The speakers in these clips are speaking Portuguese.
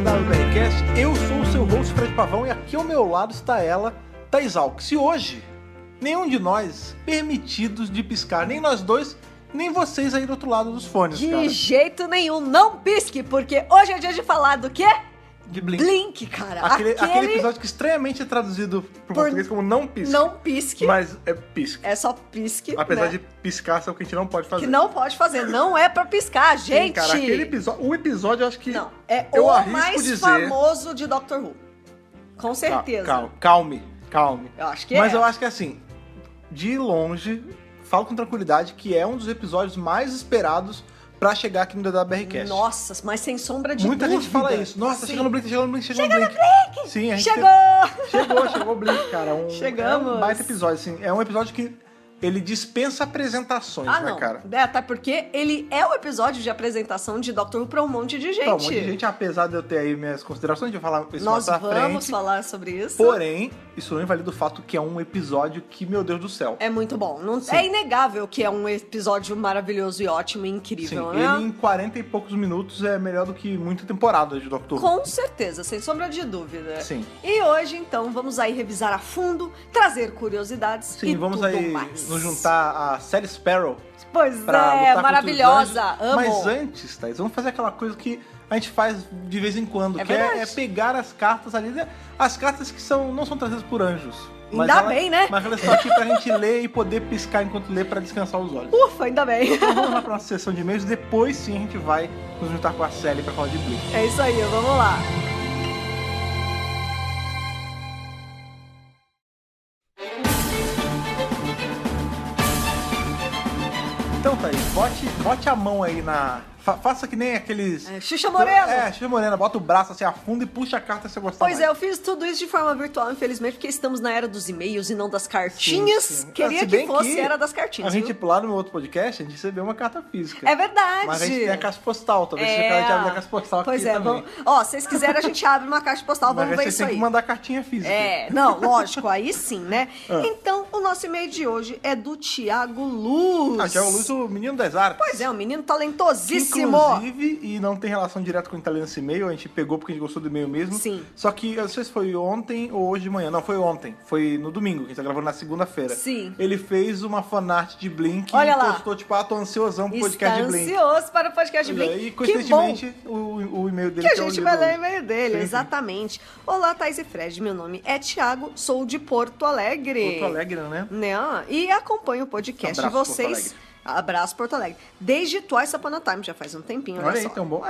DWBRcast, eu sou o seu host Fred Pavão e aqui ao meu lado está ela, Thaís Alves. E hoje, nenhum de nós permitidos de piscar, nem nós dois, nem vocês aí do outro lado dos fones, cara. De jeito nenhum, não pisque, porque hoje é dia de falar do quê? De Blink. Blink, cara. Aquele episódio que estranhamente é traduzido pro português como não pisque. Não pisque. Mas é pisque. É só pisque, Apesar né? de piscar, é o que a gente não pode fazer. Que não pode fazer, não é pra piscar, gente. Sim, cara, o episódio eu acho que... Não, é eu o arrisco mais dizer... famoso de Doctor Who. Com certeza. Calme. Eu acho que Mas eu acho que assim, de longe, falo com tranquilidade que é um dos episódios mais esperados pra chegar aqui no DWBRcast. Nossa, mas sem sombra de Muita dúvida. gente fala isso. Nossa, Sim. chegando no Blink. Chega no Blink! Sim, a gente chegou o Blink, cara. Chegamos. É um baita episódio, assim. É um episódio que ele dispensa apresentações, né, não. cara? Até porque ele é o episódio de apresentação de Doctor Who pra um monte de gente. Então, um monte de gente, apesar de eu ter aí minhas considerações, de falar isso Nós mais pra frente. vamos falar sobre isso. Porém, isso não invalida o fato que é um episódio que, meu Deus do céu. É muito bom. É inegável que é um episódio maravilhoso e ótimo e incrível, Sim, né? ele em 40 e poucos minutos é melhor do que muita temporada de Doctor Who. Com certeza, sem sombra de dúvida. Sim. E hoje, então, vamos aí revisar a fundo, trazer curiosidades Sim, e vamos tudo aí mais. nos juntar a Sally Sparrow. Pois pra lutar é, contra maravilhosa, os anjos. amo. Mas antes, Thaís, vamos fazer aquela coisa que a gente faz de vez em quando, É que verdade. é pegar as cartas ali, as cartas que não são trazidas por anjos. Ainda bem, né? Mas elas estão aqui pra gente ler e poder piscar enquanto lê pra descansar os olhos. Ufa, ainda bem. Então vamos lá pra nossa sessão de e-mails, depois sim a gente vai nos juntar com a Sally pra falar de Blink. É isso aí, vamos lá. Então, Thaís, bote a mão aí na... Faça que nem aqueles... Xuxa Morena. Xuxa Morena. Bota o braço assim, afunda e puxa a carta se você gostar Pois mais. é, eu fiz tudo isso de forma virtual, infelizmente, porque estamos na era dos e-mails e não das cartinhas. Sim. Queria Se que bem fosse era das cartinhas, A gente, viu? lá no meu outro podcast, a gente recebeu uma carta física. É verdade. Mas a gente tem a caixa postal. Talvez seja que a gente abrir a caixa postal Pois aqui é, também. Ó, se vocês quiserem, a gente abre uma caixa postal, vamos Mas ver vocês isso têm aí. que mandar cartinha física. Não, lógico, aí sim, né? Então, o nosso e-mail de hoje é do Thiago Luz. Thiago Luz, o menino das artes. Pois é, um menino talentosíssimo. Inclusive, e não tem relação direta com quem tá lendo esse e-mail, a gente pegou porque a gente gostou do e-mail mesmo. Sim. Só que, eu não sei se foi ontem ou hoje de manhã. Não, foi ontem. Foi no domingo, que a gente tá gravando na segunda-feira. Sim. Ele fez uma fanart de Blink Olha e lá. postou, tipo, tô ansiosão pro podcast de Blink. ansioso para o podcast de Pois é, Blink. E, Que bom coincidentemente, o e-mail dele que a é o gente livro vai ler o hoje. e-mail dele, Sim, sim. exatamente. Olá, Thaís e Fred, meu nome é Thiago, sou de Porto Alegre. Porto Alegre, né? E acompanho o podcast Abraço, de vocês. Porto Alegre. Abraço, Porto Alegre. Desde Twice Upon a Time, já faz um tempinho, Olha aí, só. então bom.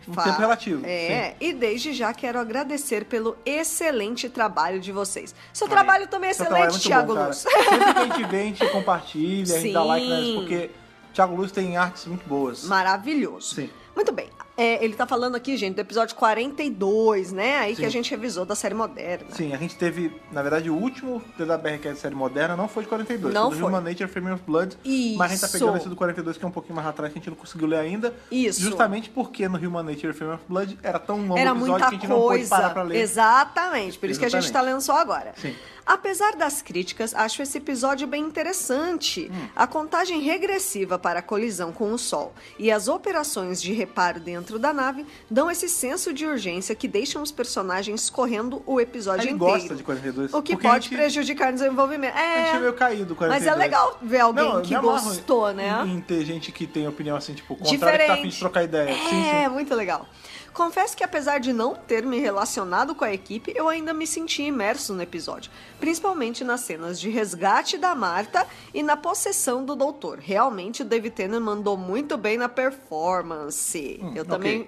Um tempo relativo. É, sim. e desde já quero agradecer pelo excelente trabalho de vocês. Seu Olha trabalho aí. também é Seu trabalho excelente, muito Thiago bom, cara. Luz. Sempre que a gente vê, a gente compartilha, a gente dá Sim. like nelas, porque Thiago Luz tem artes muito boas. Maravilhoso. Sim. Muito bem. Ele tá falando aqui, gente, do episódio 42, né? Aí Sim. que a gente revisou da série moderna. Sim, a gente teve, na verdade, o último DWBRcast de série moderna não foi de 42, Não foi do foi. Human Nature, Flame of Blood. Isso. Mas a gente tá pegando esse do 42, que é um pouquinho mais atrás, que a gente não conseguiu ler ainda. Isso. Justamente porque no Human Nature, Flame of Blood era tão longo o Era episódio muita que a gente não pôde parar pra coisa. ler. Exatamente. Por isso que a gente tá lendo só agora. Sim. Apesar das críticas, acho esse episódio bem interessante. A contagem regressiva para a colisão com o Sol e as operações de reparo dentro da nave dão esse senso de urgência que deixam os personagens correndo o episódio Ele inteiro. gosta de 42. O que porque pode a gente, prejudicar o desenvolvimento. A gente é meio caído 42. Mas é legal ver alguém Não, que me amarro gostou, né? Em ter gente que tem opinião assim, tipo, contrária, que tá a fim de trocar ideia. Sim. Muito legal. Confesso que apesar de não ter me relacionado com a equipe, eu ainda me senti imerso no episódio. Principalmente nas cenas de resgate da Marta e na possessão do doutor. Realmente o David Tennant mandou muito bem na performance.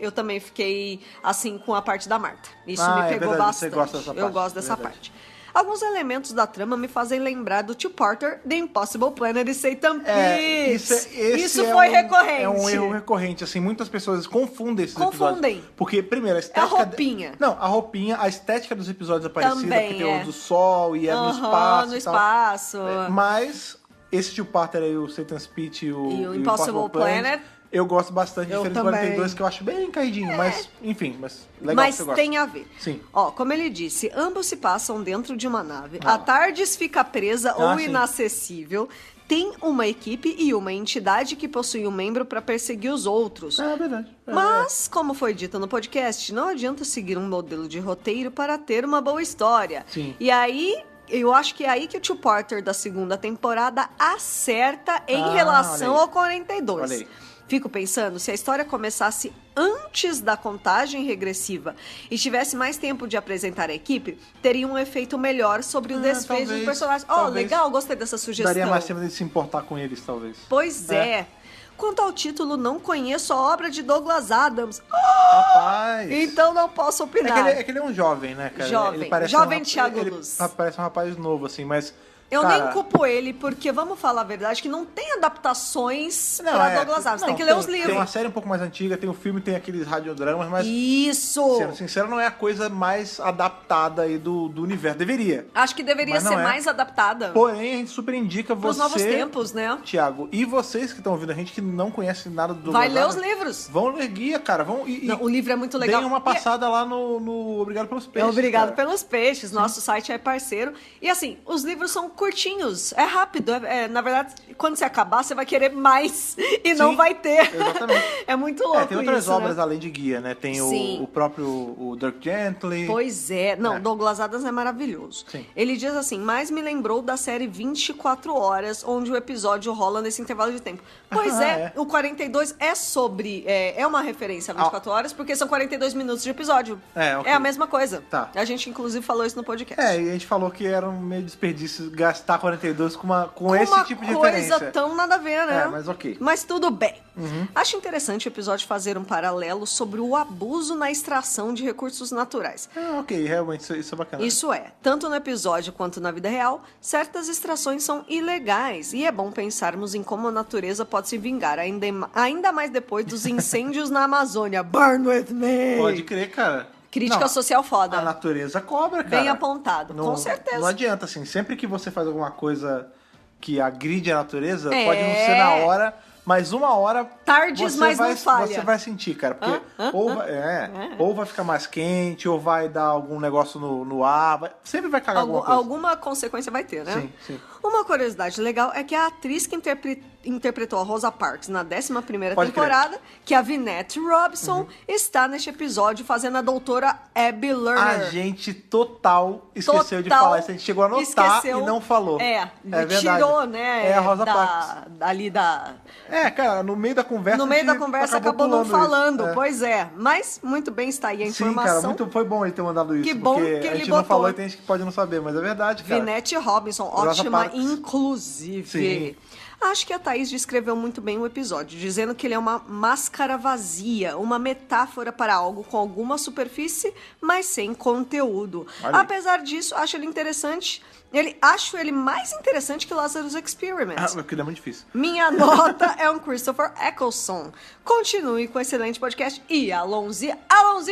Eu também fiquei assim com a parte da Marta. Isso me pegou verdade, bastante. você gosta dessa parte, Eu gosto dessa verdade. parte. Alguns elementos da trama me fazem lembrar do Two-Parter The Impossible Planet de Satan Pitts. Isso foi recorrente. É um erro recorrente, assim, muitas pessoas confundem esses episódios. Porque, primeiro, a estética... É a roupinha. Não, a roupinha, a estética dos episódios é parecida, Também porque tem é. o do sol e é no espaço No e tal. espaço. Mas esse Two-Parter aí, o Satan's Pit e o Impossible Planet Eu gosto bastante de Eu Feliz também. 42, que eu acho bem caidinho, mas enfim, mas legal que Mas você gosta. tem a ver. Sim. Ó, como ele disse, ambos se passam dentro de uma nave. A TARDIS fica presa ou sim. inacessível. Tem uma equipe e uma entidade que possui um membro para perseguir os outros. É verdade. Mas, como foi dito no podcast, não adianta seguir um modelo de roteiro para ter uma boa história. Sim. E aí, eu acho que é aí que o Tio Porter da segunda temporada acerta em relação olha aí. ao 42. Olha aí. Fico pensando, se a história começasse antes da contagem regressiva e tivesse mais tempo de apresentar a equipe, teria um efeito melhor sobre o desfecho talvez, dos personagens. Oh, talvez. legal, gostei dessa sugestão. Daria mais tempo de se importar com eles, talvez. Pois é. Quanto ao título, não conheço a obra de Douglas Adams. Rapaz! Então não posso opinar. É que ele é um jovem, né, cara? Jovem. Ele parece Jovem um Thiago ele Luz. parece um rapaz novo, assim, mas... Eu cara, nem culpo ele, porque, vamos falar a verdade, que não tem adaptações não, pra Douglas Adams. Tem que ler os livros. Tem uma série um pouco mais antiga, tem o filme, tem aqueles radiodramas, mas... Isso! Sendo sincero, não é a coisa mais adaptada aí do universo. Deveria. Acho que deveria Mas não ser é. mais adaptada Porém, a gente super indica pros você... novos tempos, né? Tiago, e vocês que estão ouvindo a gente que não conhecem nada do Douglas Vai ler os Adams, livros. Vão ler guia, cara. Vão e Não, o livro é muito legal. deem uma E passada lá no Obrigado pelos Peixes. Obrigado cara. pelos peixes. Nosso site é parceiro. E assim, os livros são curtinhos. É rápido. Na verdade, quando você acabar, você vai querer mais. E não Sim, vai ter. exatamente. É muito louco Tem outras isso, obras né? além de guia, né? Tem Sim. o próprio o Dirk Gently. Pois é. Não, É. Douglas Adams é maravilhoso. Sim. Ele diz assim, mas me lembrou da série 24 Horas, onde o episódio rola nesse intervalo de tempo. Pois É. o 42 é sobre... É uma referência a 24 horas, porque são 42 minutos de episódio. Ok. É a mesma coisa. Tá. A gente, inclusive, falou isso no podcast. É, e a gente falou que era um meio desperdício gastar 42 com esse uma tipo de coisa referência. tão nada a ver, né? É, mas ok. Mas tudo bem. Acho interessante o episódio fazer um paralelo sobre o abuso na extração de recursos naturais. Ok, realmente, isso é bacana. Isso é, tanto no episódio quanto na vida real, certas extrações são ilegais e é bom pensarmos em como a natureza pode se vingar, ainda mais depois dos incêndios na Amazônia. Burn with me! Pode crer, cara. Crítica Não, social foda. A natureza cobra, cara. Bem apontado, com certeza. Não adianta, assim, sempre que você faz alguma coisa que agride a natureza, É. pode não ser na hora, mas uma hora Tardes, você mas vai, não falha. Você vai sentir, cara, porque ou vai ficar mais quente, ou vai dar algum negócio no ar, sempre vai cagar alguma coisa. Alguma consequência vai ter, né? Sim, sim. Uma curiosidade legal é que a atriz que interpretou a Rosa Parks na 11ª Pode temporada, que é a Vinette Robson, está neste episódio fazendo a doutora Abby Lerner. A gente total esqueceu de Total falar isso. A gente chegou a anotar esqueceu. e não falou. Verdade. verdade. Tirou, né? É a Rosa Parks. Ali da... Cara, no meio da conversa. No meio a da gente conversa acabou não pulando falando, isso. pois é. Mas, muito bem, está aí a Sim, informação. cara, foi bom ele ter mandado isso. Que bom porque que a ele gente não botou. falou e tem gente que pode não saber, mas é verdade, cara. Vinette Robinson, Rosa ótima, Parks. inclusive. Sim. Acho que a Thaís descreveu muito bem o episódio, dizendo que ele é uma máscara vazia, uma metáfora para algo com alguma superfície, mas sem conteúdo. Olha aí. Apesar disso, acho ele interessante. Acho ele mais interessante que Lazarus Experiment. Porque é muito difícil. Minha nota é um Christopher Eccleston. Continue com o excelente podcast. E Alonzi,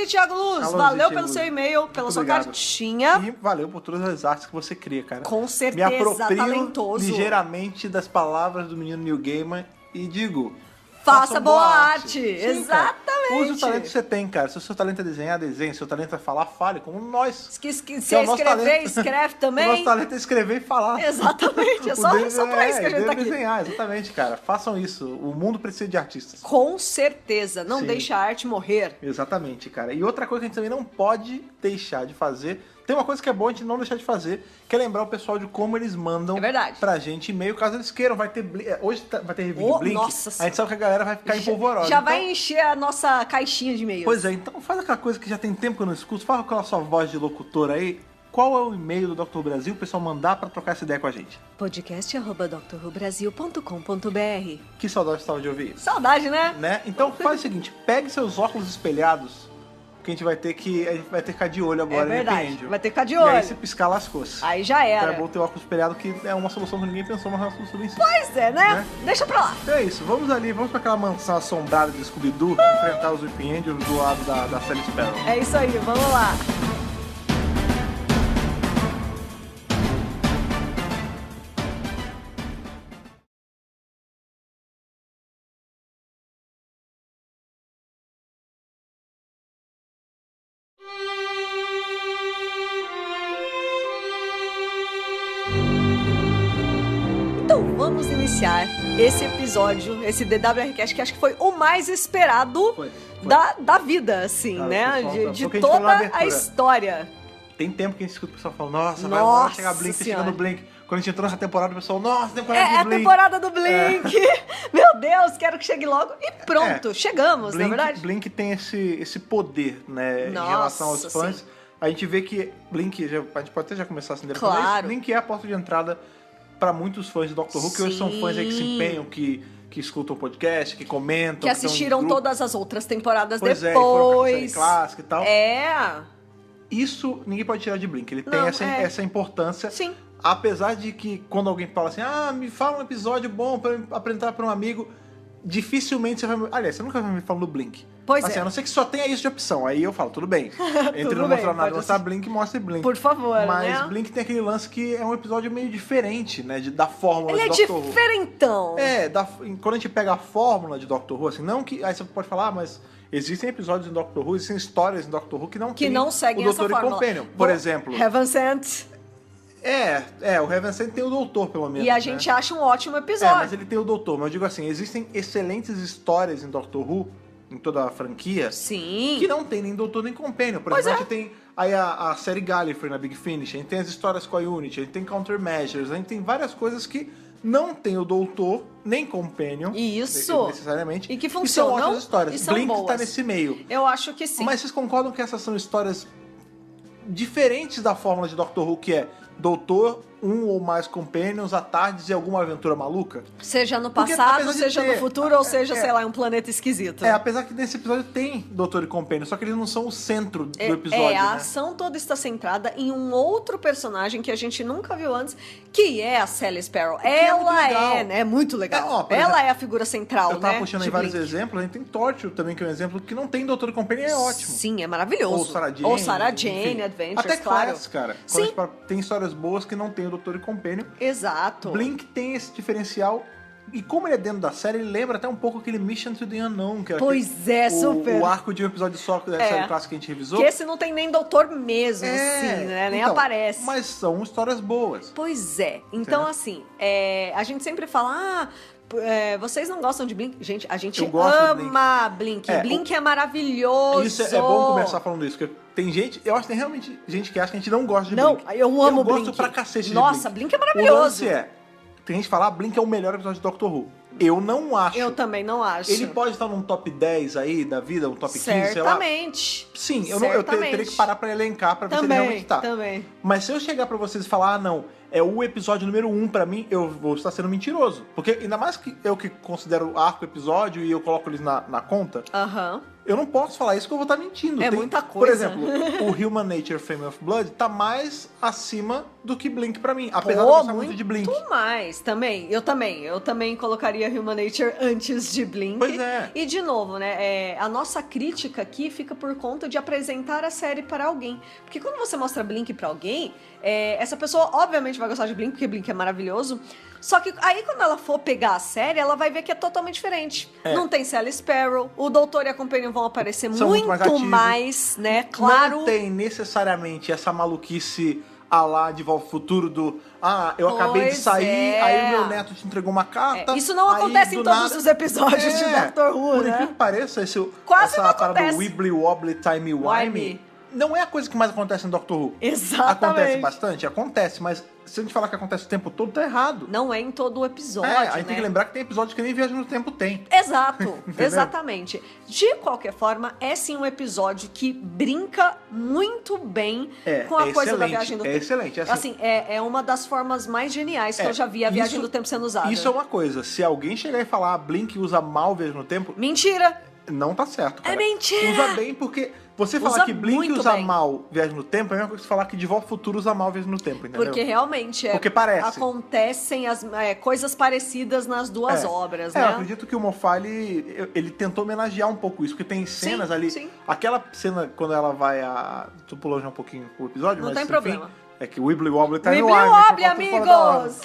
Thiago Luz, Alonzi, valeu Thiago pelo Luz. seu e-mail, pela Muito sua obrigado. cartinha. E valeu por todas as artes que você cria, cara. Com certeza, Me aproprio talentoso. ligeiramente das palavras do menino Neil Gaiman e digo... Faça boa arte. Sim, Exatamente. Cara. Use o talento que você tem, cara. Se o seu talento é desenhar, desenhe. Se o seu talento é falar, fale. Como nós. Se Que é o escrever, nosso talento. escreve O também. nosso talento é escrever e falar. Exatamente, é O só, dele só pra isso que a gente tá aqui. desenhar, exatamente, cara. Façam isso. O mundo precisa de artistas. Com certeza, não Sim. deixe a arte morrer. Exatamente, cara. E outra coisa que a gente também não pode deixar de fazer, tem uma coisa que é boa a gente não deixar de fazer, que é lembrar o pessoal de como eles mandam É verdade. pra gente e-mail, caso eles queiram. Vai ter hoje vai ter review Oh, de Blink. nossa A gente sabe que a galera vai ficar empolvorosa. Já Então, vai encher a nossa caixinha de e-mails. Pois é, então faz aquela coisa que já tem tempo que eu não escuto, fala com a sua voz de locutor aí. Qual é o e-mail do Dr. Brasil, o pessoal mandar pra trocar essa ideia com a gente? podcast@drrubrasil.com.br. Que saudade estava de ouvir isso. Saudade, né? Então faz o seguinte, pegue seus óculos espelhados, que a gente vai ter que ficar de olho agora. É verdade, Repreende. vai ter que ficar de E aí olho. se piscar, lascou-se. Aí já Então era. é bom ter óculos espelhado, que é uma solução que ninguém pensou, mas é uma solução bem simples. Pois é, né? Deixa pra lá. Então é isso, vamos ali, vamos pra aquela mansão assombrada de Scooby-Doo, enfrentar os Weeping Angels do lado da Sally Sparrow. É isso aí, vamos lá. vamos iniciar esse episódio, esse DWRcast, que acho que foi o mais esperado Foi. Da vida, assim, Cara, né? pessoal, De porque a gente toda falou na a abertura. história. Tem tempo que a gente escuta o pessoal falando, nossa, Nossa vai chegar Blink, tá chegando Senhora. Blink. Quando a gente entrou nessa temporada, o pessoal, nossa, temporada É de a Blink. temporada do Blink! Meu Deus, quero que chegue logo. E pronto, chegamos, Blink, na verdade? Blink tem esse poder, né, em Nossa, relação aos fãs. sim. A gente vê que Blink, a gente pode até já começar assim depois, Claro. Blink é a porta de entrada pra muitos fãs de Doctor Who, que hoje são fãs aí que se Sim. empenham, que escutam o podcast, que comentam. Que assistiram todas as outras temporadas Pois é, e foram pra série depois. clássica e tal. É. Isso ninguém pode tirar de Blink. Ele tem Não, essa importância. Sim. Apesar de que quando alguém fala assim, me fala um episódio bom pra eu apresentar pra um amigo, dificilmente você vai me... Aliás, você nunca vai me falar do Blink. Pois assim, é. a não ser que só tenha isso de opção. Aí eu falo, tudo bem. Entre Tudo não bem, mostrar nada pode e mostrar assistir. Blink, mostre Blink. Por favor, Mas né? Blink tem aquele lance que é um episódio meio diferente, né? Da fórmula Ele é de Doctor Who. diferentão. Quando a gente pega a fórmula de Doctor Who, assim, não que... Aí você pode falar, mas existem episódios em Doctor Who, existem histórias em Doctor Who que não Que tem não seguem o essa Doutor e fórmula. Companion. Por Bom, exemplo... Heaven Sent. o Heaven Sent tem o Doutor, pelo menos. E a né? gente acha um ótimo episódio. Mas ele tem o Doutor. Mas eu digo assim, existem excelentes histórias em Doctor Who, em toda a franquia, Sim. que não tem nem Doutor nem Companion. Por Pois exemplo, é. a gente tem aí a série Gallifrey na Big Finish, a gente tem as histórias com a Unity, a gente tem Countermeasures, a gente tem várias coisas que não tem o Doutor, nem Companion, Isso. necessariamente. E que são funcionam, ótimas histórias. e são Blink boas. tá nesse meio. Eu acho que sim. Mas vocês concordam que essas são histórias diferentes da fórmula de Doctor Who, que é Doutor, um ou mais Companions, à tarde e alguma aventura maluca? Seja no Porque, passado, apesar de seja ter- no futuro, ou seja, é. sei lá, em um planeta esquisito. Apesar que nesse episódio tem Doutor e Companion, só que eles não são o centro do episódio, a né? ação toda está centrada em um outro personagem que a gente nunca viu antes, que é a Sally Sparrow. é muito Ela legal. é, né? É muito legal. por Ela exemplo, é a figura central, Eu tava né? puxando de aí vários Blink. exemplos, a gente tem Torture também, que é um exemplo que não tem Doutor e Companion, é ótimo. Sim, é maravilhoso. Ou Sarah Jane. Ou Sarah Jane, enfim. Adventures, Até claro. Class, cara. Quando Sim. a gente fala, tem histórias boas que não tem o Doutor e Companion. Exato. Blink tem esse diferencial. E como ele é dentro da série, ele lembra até um pouco aquele Mission to the Unknown, que era Pois é, super. o arco de um episódio só da série clássica que a gente revisou. Que esse não tem nem doutor mesmo, assim, né? Nem então, aparece. Mas são histórias boas. Pois é. Então, Entendeu? assim, a gente sempre fala, vocês não gostam de Blink? Gente, a gente Eu gosto de ama Blink. É, Blink é maravilhoso. Isso é bom começar falando isso, porque tem gente, eu acho que tem realmente gente que acha que a gente não gosta de Não, Blink. eu amo Blink. Eu gosto pra cacete de Nossa, Blink. Blink é maravilhoso. O lance tem gente que fala, Blink é o melhor episódio de Doctor Who. Eu não acho. Eu também não acho. Ele pode estar num top 10 aí da vida, um top 15, sei lá. Certamente. Sim, eu teria que parar pra elencar pra ver se ele realmente tá. Também. Mas se eu chegar pra vocês e falar, não, é o episódio número 1 pra mim, eu vou estar sendo mentiroso. Porque ainda mais que eu que considero arco episódio e eu coloco eles na conta, Aham. eu não posso falar isso que eu vou estar mentindo. É muita Por coisa. exemplo, o Human Nature Flame of Blood tá mais acima do que Blink pra mim. Apesar de eu Pô, gostar muito de Blink. muito mais. Também. Eu também colocaria Human Nature antes de Blink. Pois é. E, de novo, né? A nossa crítica aqui fica por conta de apresentar a série para alguém. Porque quando você mostra Blink pra alguém, essa pessoa, obviamente, vai gostar de Blink, porque Blink é maravilhoso. Só que aí, quando ela for pegar a série, ela vai ver que é totalmente diferente. Não tem Sally Sparrow, o Doutor e a Companion vão aparecer São muito mais ativos. mais, né? Claro. Não tem necessariamente essa maluquice a lá de Volta ao Futuro do eu acabei de Pois sair, é. aí o meu neto te entregou uma carta. Isso não aí, acontece do em todos nada- os episódios de Doctor Who, Por né? incrível que pareça, Quase essa não parada acontece. do Wibbly Wobbly Timey Wimey não é a coisa que mais acontece em Doctor Who. Exatamente. Acontece bastante? Acontece, mas se a gente falar que acontece o tempo todo, tá errado. Não é em todo o episódio, a gente né? tem que lembrar que tem episódios que nem Viagem no Tempo tem. Exato, Entendeu? exatamente. De qualquer forma, é sim um episódio que brinca muito bem com a coisa da excelente, viagem do tempo. excelente. Assim, é uma das formas mais geniais que eu já vi a viagem isso- do tempo sendo usada. Isso é uma coisa. Se alguém chegar e falar Blink usa mal Viagem no Tempo, Mentira! não tá certo, cara. É mentira! Usa bem porque você falar Usa que Blink muito usa bem. mal Viagem no Tempo é a mesma coisa que você falar que De Volta ao Futuro usa mal Viagem no Tempo, entendeu? Porque realmente Porque parece. acontecem coisas parecidas nas duas obras, Eu né? acredito que o Moffat, ele tentou homenagear um pouco isso, porque tem cenas Sim, ali. sim. Aquela cena quando ela vai Tô pulando já um pouquinho o episódio, Não mas tem enfim, problema. É que o Wibbly Wobbly tá Wibbly no ar. Wobbly, né, que eu falo fora da hora. amigos!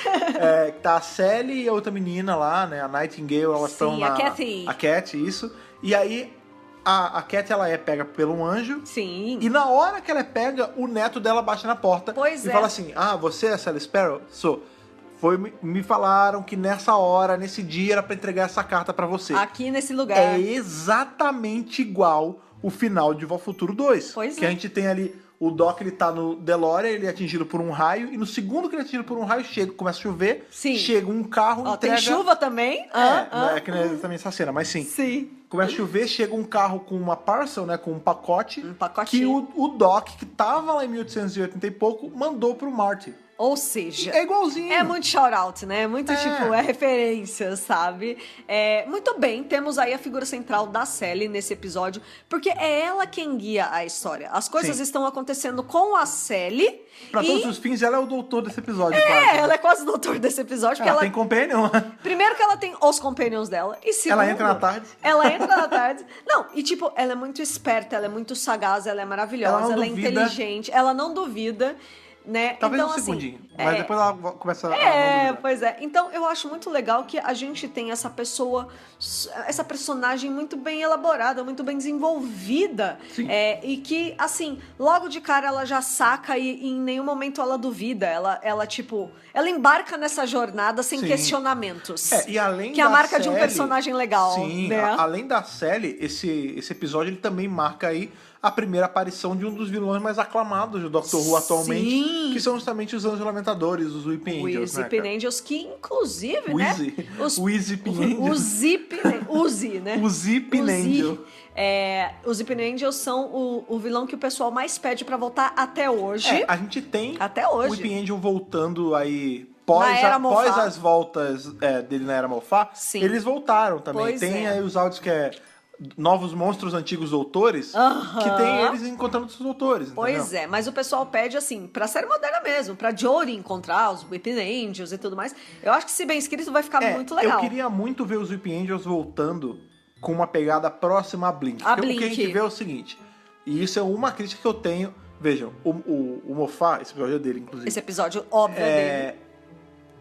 Que tá a Sally e a outra menina lá, né? A Nightingale, elas Sim, estão a na... Cathy. A Cat, isso. E aí, a Cat, ela é pega pelo um anjo. Sim. E na hora que ela é pega, o neto dela bate na porta. Pois e é. fala assim, você é a Sally Sparrow? Sou. Me falaram que nessa hora, nesse dia, era pra entregar essa carta pra você. Aqui nesse lugar. É exatamente igual o final de Volta ao Futuro 2. Pois que é. a gente tem ali, o Doc, ele tá no DeLorean, ele é atingido por um raio, e no segundo que ele é atingido por um raio, começa a chover, Sim. chega um carro, Ó, entrega... tem chuva também? É que não é exatamente essa cena, mas sim. Sim. Começa a chover, chega um carro com uma parcel, né, com um pacote, Um pacotinho. que o Doc, que tava lá em 1880 e pouco, mandou pro Marty. Ou seja... É igualzinho. É muito shout-out, né? Muito, é referência, sabe? Muito bem, temos aí a figura central da Sally nesse episódio, porque é ela quem guia a história. As coisas Sim. estão acontecendo com a Sally. Pra todos os fins, ela é o doutor desse episódio, quase. Ela é quase o doutor desse episódio, porque Ela tem companion. Primeiro que ela tem os companions dela, e segundo... Ela entra na tarde. Ela entra na tarde. Não, e tipo, ela é muito esperta, ela é muito sagaz, ela é maravilhosa, ela é inteligente, ela não duvida, né? Talvez então, um assim, segundinho, mas depois ela começa a não duvidar. Pois é. Então, eu acho muito legal que a gente tem essa pessoa, essa personagem muito bem elaborada, muito bem desenvolvida. Sim. E que, assim, logo de cara ela já saca e em nenhum momento ela duvida. Ela tipo, ela embarca nessa jornada sem Sim. questionamentos. E além que é a da marca de um Sally, personagem legal. Sim, né? Além da Sally, esse episódio ele também marca aí a primeira aparição de um dos vilões mais aclamados do Doctor Who atualmente, Sim. que são justamente os Anjos Lamentadores, os Weeping Angels, Os né, Weeping cara? Angels, que inclusive, Wheezy. né? Os Weeping Angels. Uzi, né? Os Weeping Angels. Os Weeping Angels são o vilão que o pessoal mais pede pra voltar até hoje. A gente tem Até hoje. o Weeping Angel voltando aí Na era após Moffat. as voltas dele na Era Moffat. Sim. Eles voltaram também. Pois tem é. aí os áudios que é Novos Monstros, Antigos Doutores, que tem eles encontrando os doutores, Pois entendeu? é, mas o pessoal pede assim, pra série moderna mesmo, pra Jodie encontrar os Weeping Angels e tudo mais. Eu acho que se bem escrito vai ficar muito legal. Eu queria muito ver os Weeping Angels voltando com uma pegada próxima a Blink. A Porque o que a Blink. gente vê é o seguinte, e isso é uma crítica que eu tenho. Vejam, o Moffat, esse episódio é dele, inclusive. Esse episódio, óbvio, é dele.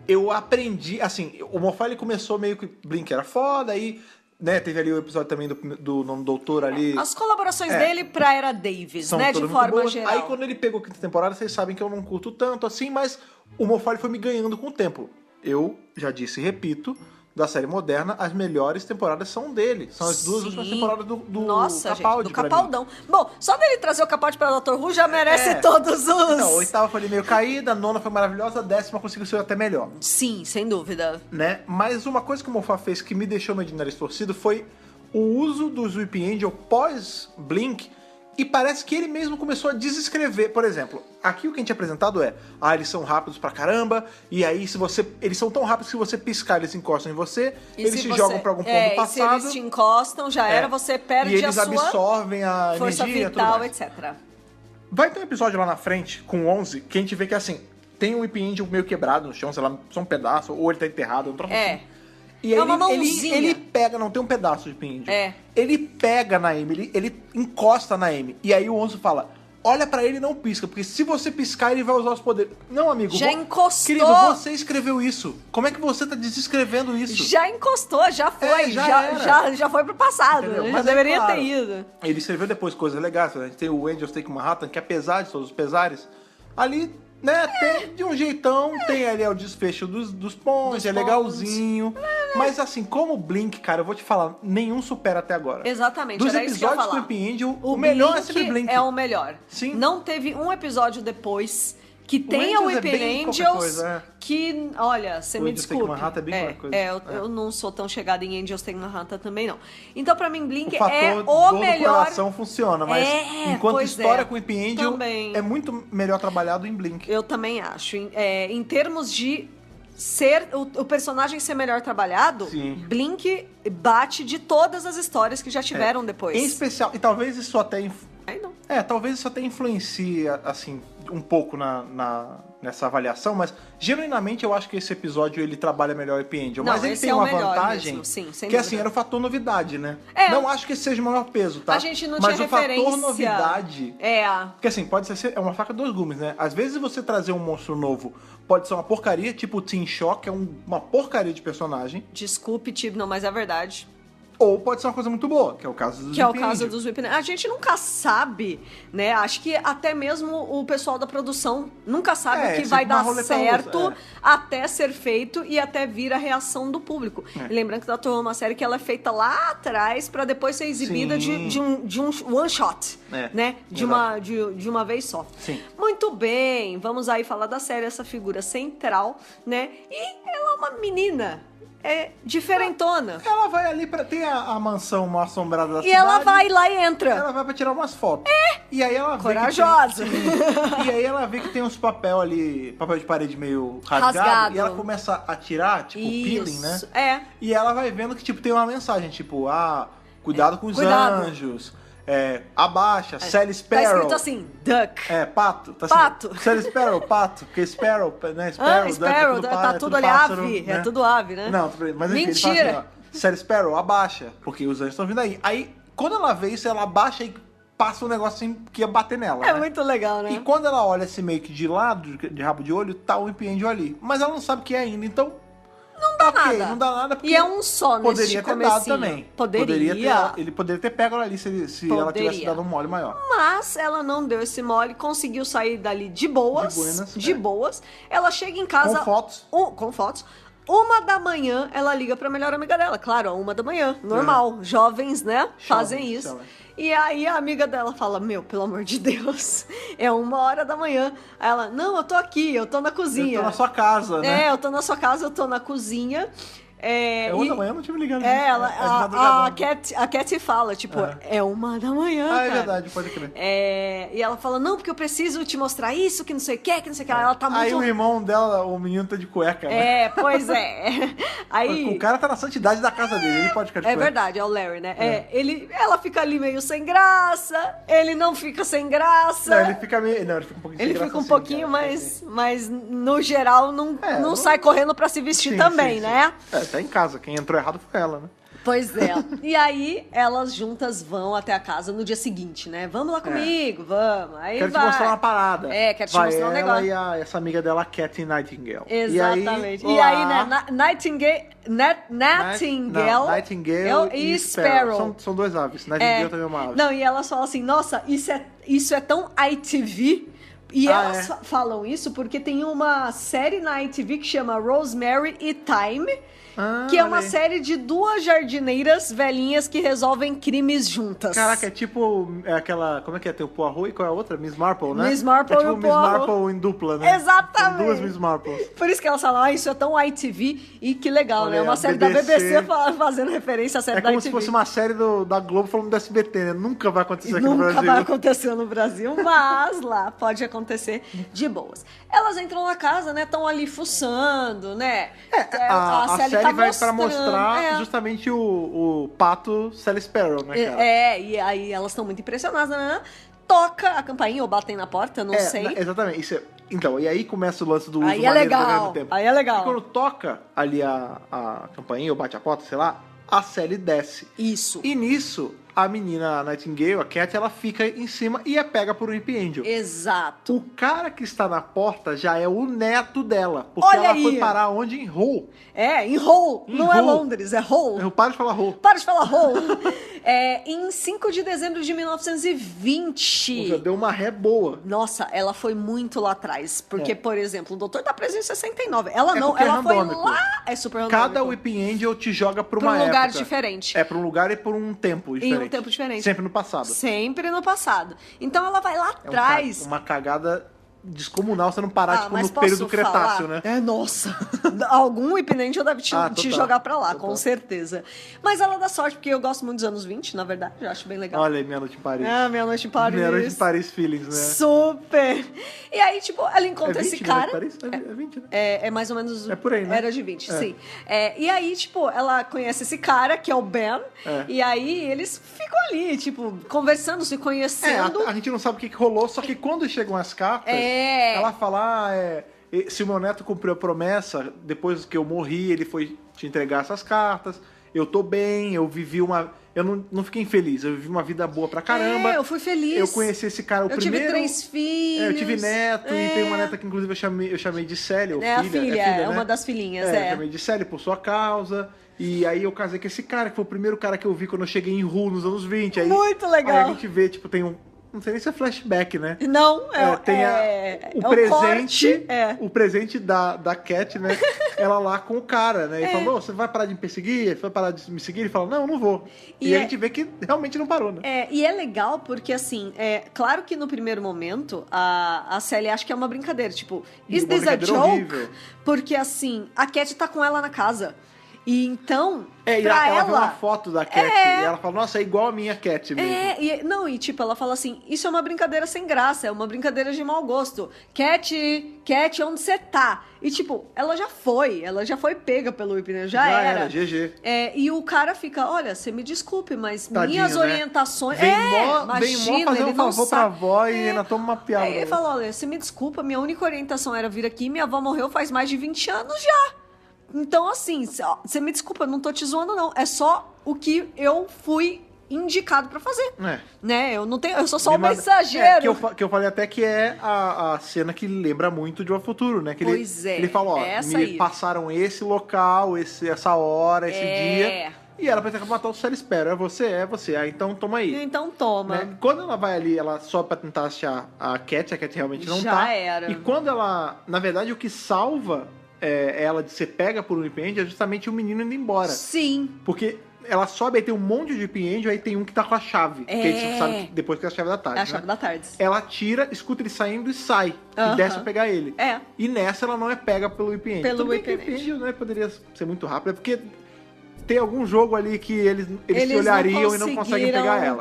Eu aprendi, assim, o Moffat ele começou meio que Blink era foda, aí, né, teve ali o episódio também do Nono Doutor ali. As colaborações dele pra Era Davis, São né, de todas muito forma boas. geral. Aí quando ele pegou a quinta temporada, vocês sabem que eu não curto tanto assim, mas o Moffat foi me ganhando com o tempo. Eu já disse e repito, da série moderna, as melhores temporadas são dele. São as duas Sim. últimas temporadas do Nossa, Capaldi. gente, do pra mim. Capaldão. Bom, só dele trazer o Capaldi pra Dr. Who já merece todos os... Então, a oitava foi ali meio caída, a nona foi maravilhosa, a décima conseguiu ser até melhor. Sim, sem dúvida. Né? Mas uma coisa que o Moffat fez que me deixou meio de nariz torcido foi o uso dos Weeping Angel pós-Blink, e parece que ele mesmo começou a desescrever. Por exemplo, aqui o que a gente é apresentado é: eles são rápidos pra caramba, e aí eles são tão rápidos que se você piscar, eles encostam em você, E eles se te jogam pra algum ponto do e passado. se eles te encostam, já era, você perde e eles a sua absorvem a força energia e tudo vital, mais. etc. Vai ter um episódio lá na frente, com 11, que a gente vê que assim, tem um Weeping Angel meio quebrado no chão, sei lá, só um pedaço, ou ele tá enterrado, um troço assim. E aí É uma ele mãozinha. pega, não tem um pedaço de Weeping Angel. É. Ele pega na Amy, ele encosta na Amy. E aí o Onzo fala: olha pra ele e não pisca, porque se você piscar, ele vai usar os poderes. Não, amigo. Já encostou. Querido, você escreveu isso. Como é que você tá desescrevendo isso? Já encostou, já foi. Já foi pro passado. Entendeu? Já Mas deveria claro, ter ido. Ele escreveu depois coisas legais. A gente tem o Angels Take Manhattan, que apesar de todos os pesares, ali, né, tem de um jeitão, tem ali o desfecho dos pontos, é legalzinho. Mas assim, como o Blink, cara, eu vou te falar, nenhum supera até agora. Exatamente, Dos era isso que eu ia episódios do falar. Weeping Angel, o melhor é sempre Blink. É o melhor. Sim. Não teve um episódio depois que tenha o Angels é Weeping bem qualquer Angels coisa, que, olha, você O me Angels Take desculpe. Manhattan é bem qualquer coisa. Eu não sou tão chegada em Angels Take Manhattan também, não. Então, pra mim, Blink O fator é o dor do melhor. coração funciona, mas enquanto pois história é. com o Weeping Angel Também. é muito melhor trabalhado em Blink. Eu também acho. Em termos de ser o personagem ser melhor trabalhado, Sim. Blink bate de todas as histórias que já tiveram depois. Em especial, e talvez isso até Aí não. talvez isso até influencie, assim, um pouco nessa avaliação, mas genuinamente eu acho que esse episódio ele trabalha melhor o Weeping Angel. Não, Mas ele esse tem é o uma melhor vantagem mesmo, sim, sem que dúvida. assim, era o fator novidade, né? É. Não acho que esse seja o maior peso, tá? A gente não mas tinha o fator referência. novidade... Porque assim, pode ser uma faca de dois gumes, né? Às vezes você trazer um monstro novo pode ser uma porcaria, tipo o Team Shock, que é uma porcaria de personagem. Desculpe, Tibno, mas é verdade. Ou pode ser uma coisa muito boa, que é o caso dos Que é o Weeping caso Angel. dos Weeping Angel. A gente nunca sabe, né? Acho que até mesmo o pessoal da produção nunca sabe o que sempre vai uma dar roleta certo russa, até ser feito e até vir a reação do público. E lembrando que Doctor Who é uma série que ela é feita lá atrás pra depois ser exibida Sim. de um one shot, né? De uma vez só. Sim. Muito bem, vamos aí falar da série, essa figura central, né? E ela é uma menina diferentona. Ela vai ali pra... Tem a mansão mal assombrada da E cidade. ela vai lá e entra. Ela vai pra tirar umas fotos. E aí ela vê Corajosa. que tem, e aí ela vê que tem uns papel ali, papel de parede meio rasgado. E ela começa a tirar, tipo, peeling, né? E ela vai vendo que, tipo, tem uma mensagem, tipo, cuidado com os anjos. Abaixa, Sally Sparrow. Tá escrito assim, duck. Pato. Tá Pato. Assim, Sally Sparrow, pato. Porque Sparrow, né? Sparrow, Sparrow, duck, tá tudo ali pássaro, ave. né? É tudo ave, né? Não, mas enfim, mentira. ele fala assim, ó, Sally Sparrow, abaixa. Porque os anjos estão vindo aí. Aí, quando ela vê isso, ela abaixa e passa um negócio assim que ia bater nela. É né? muito legal, né? E quando ela olha assim meio que de lado, de rabo de olho, tá o Weeping Angel ali. Mas ela não sabe o que é ainda, então... Não dá nada. Não dá nada porque E é um só nesse poderia ter comecinho. dado também. Ele poderia ter pego ela ali se ela tivesse dado um mole maior. Mas ela não deu esse mole, conseguiu sair dali de boas. De boas. Ela chega em casa... Com fotos. Com fotos. 1h ela liga pra melhor amiga dela. Claro, 1h, normal. Jovens, né? Fazem isso. E aí a amiga dela fala, meu, pelo amor de Deus, é 1h. Aí ela, não, eu tô aqui, eu tô na cozinha. Eu tô na sua casa, né? Eu tô na sua casa, eu tô na cozinha. 1h, eu não tive ligado. A Cat fala, tipo, é 1h. É verdade, pode crer. E ela fala, não, porque eu preciso te mostrar isso, que não sei o que. Ela tá muito... Aí o irmão dela, o menino tá de cueca, né? Pois é. Aí... O cara tá na santidade da casa dele, ele pode ficar de cueca. É verdade, é o Larry, né? Ela fica ali meio sem graça, ele não fica sem graça. Não, ele fica meio... Não, ele fica um pouquinho sem graça. Ele fica um pouquinho, mas no geral não sai correndo pra se vestir também, né? Tá em casa, quem entrou errado foi ela, né? Pois é. E aí, elas juntas vão até a casa no dia seguinte, né? Vamos lá comigo, vamos. Aí quero te mostrar uma parada. Quero te mostrar um negócio. E essa amiga dela, Cat Nightingale. Exatamente. E aí, né, Nightingale e Sparrow. São duas aves. Nightingale também é uma ave. Não, e elas falam assim, nossa, isso é tão ITV... E elas falam isso porque tem uma série na ITV que chama Rosemary e Thyme, que é uma série de duas jardineiras velhinhas que resolvem crimes juntas. Caraca, é tipo aquela... Como é que é? Tem o Poirot e qual é a outra? Miss Marple, né? Miss Marple tipo e o Miss Marple em dupla, né? Exatamente. São duas Miss Marples. Por isso que elas falam, isso é tão ITV e que legal, né? Uma série BBC, da BBC fazendo referência à série da ITV. É como se fosse uma série da Globo falando do SBT, né? Nunca vai acontecer aqui no Brasil. Nunca vai acontecer no Brasil, mas lá pode acontecer de boas. Elas entram na casa, né? Estão ali fuçando, né? A série tá vai pra mostrar justamente o pato Sally Sparrow, né, cara? E aí elas estão muito impressionadas, né? Toca a campainha ou batem na porta, não sei. Exatamente. Então, e aí começa o lance do uso maneiro do mesmo tempo. Aí é legal. E quando toca ali a campainha ou bate a porta, sei lá, a Sally desce. Isso. E nisso, a menina a Nightingale, a Cat, ela fica em cima e é pega por um Weeping Angel. Exato. O cara que está na porta já é o neto dela. Porque Olha ela aí. foi parar onde? Em Hull. Em Hull. Não é Londres, é Hull. Eu paro de falar Hull. Para de falar Hull. Em 5 de dezembro de 1920. Já deu uma ré boa. Nossa, ela foi muito lá atrás. Porque, por exemplo, o Doutor tá preso em 69. Ela não, porque ela foi randômico. lá. É super randômico. Cada Weeping Angel te joga pra uma um lugar época. diferente. Pra um lugar e por um tempo diferente. Em um tempo diferente. Sempre no passado. Sempre no passado. Então ela vai lá atrás. Uma cagada descomunal você não parar tipo, mas no período posso Cretáceo, falar? né? Nossa. Algum Weeping Angel deve te jogar pra lá, total. com certeza. Mas ela dá sorte, porque eu gosto muito dos anos 20, na verdade. Eu acho bem legal. Olha aí, Meia Noite em Paris. Meia Noite em Paris. Meia Noite em Paris feelings, né? Super! E aí, tipo, ela encontra 20, esse cara. Né? Paris? É 20, né? É mais ou menos... É por aí, né? Era de 20, sim. E aí, tipo, ela conhece esse cara, que é o Ben. E aí, eles ficam ali, tipo, conversando, se conhecendo. A gente não sabe o que rolou, só que quando chegam as cartas, ela fala, se o meu neto cumpriu a promessa, depois que eu morri, ele foi te entregar essas cartas. eu tô bem, eu vivi uma... Eu não fiquei infeliz, eu vivi uma vida boa pra caramba. Eu fui feliz. Eu conheci esse cara, eu primeiro... tive 3 filhos. Eu tive neto, e tem uma neta que inclusive eu chamei de Célia, ou É filha. a filha, né? uma das filhinhas, Eu chamei de Célia por sua causa. E aí eu casei com esse cara, que foi o primeiro cara que eu vi quando eu cheguei em Ru nos anos 20. Aí, Muito legal. Aí a gente vê, tipo, tem um... Não sei nem se é flashback, né? Não, tem o presente, o presente da Cat, né? Ela lá com o cara, né? E falou, você vai parar de me perseguir? Você vai parar de me seguir? Ele fala, não vou. E a gente vê que realmente não parou, né? E é legal porque, assim, claro que no primeiro momento, a Sally acha que é uma brincadeira. Tipo, is this a joke? Horrível. Porque, assim, a Cat tá com ela na casa. E então, e pra ela ela... vê uma foto da Cat e ela fala, nossa, é igual a minha Cat mesmo. E tipo, ela fala assim, isso é uma brincadeira sem graça, é uma brincadeira de mau gosto. Cat, onde você tá? E tipo, ela já foi pega pelo Whip, já era. GG. E o cara fica, olha, você me desculpe, mas tadinho, minhas né? orientações... Vem mó fazer um favor pra avó e ainda toma uma piada. Ele fala, olha, você me desculpa, minha única orientação era vir aqui, minha avó morreu faz mais de 20 anos já. Então, assim, você me desculpa, eu não tô te zoando, não. É só o que eu fui indicado pra fazer. Né? Eu sou só um mensageiro. Que eu falei até que é a cena que lembra muito de O Futuro, né? Que ele fala, passaram esse local, essa hora, esse dia. E ela vai ter que matar o Célia Espero. É você. Então toma aí. Então toma. Né? Quando ela vai ali, ela sobe pra tentar achar a Cat realmente não tá. Já era. E quando ela... Na verdade, o que salva... ela de ser pega por um Whip é justamente o menino indo embora. Sim. Porque ela sobe, aí tem um monte de Whip aí tem um que tá com a chave. Que a gente sabe que depois que é a chave da tarde. É a chave da tarde. Ela tira, escuta ele saindo e sai. E desce pra pegar ele. E nessa ela não é pega pelo Whip Pelo Whip né, poderia ser muito rápido, porque tem algum jogo ali que eles se olhariam e não conseguem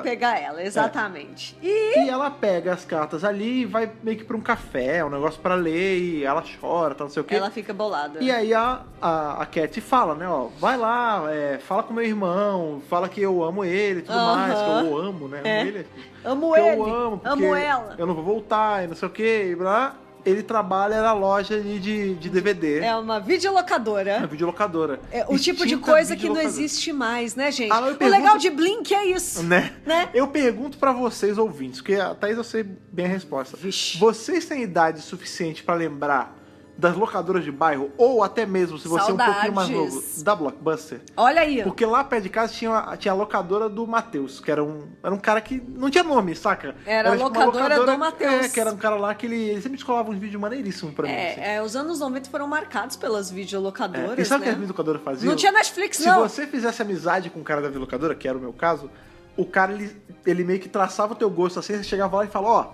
pegar ela. Exatamente. E ela pega as cartas ali e vai meio que pra um café, um negócio pra ler, e ela chora, não sei o quê. Ela fica bolada. E aí a Cat fala, né, ó, vai lá, fala com meu irmão, fala que eu amo ele e tudo mais, que eu amo, né, amo ele. Amo ele, eu amo, amo ela. Eu não vou voltar e não sei o quê, e blá. Ele trabalha na loja de DVD. É uma videolocadora. Uma videolocadora. O tipo de coisa que não existe mais, né, gente? O legal de Blink é isso. Né? Eu pergunto pra vocês, ouvintes, porque a Thaís eu sei bem a resposta. Vixe. Vocês têm idade suficiente pra lembrar das locadoras de bairro, ou até mesmo, se você é um pouquinho mais novo, da Blockbuster? Olha aí. Porque lá perto de casa tinha a locadora do Matheus, que era um cara que não tinha nome, saca? Era a locadora do Matheus. Que era um cara lá que ele sempre descolava uns vídeos maneiríssimos pra mim. Os anos 90 foram marcados pelas videolocadoras, E sabe o que né? as videolocadoras faziam? Não tinha Netflix, não. Se você fizesse amizade com o cara da videolocadora, que era o meu caso, o cara, ele meio que traçava o teu gosto assim, você chegava lá e falava, ó,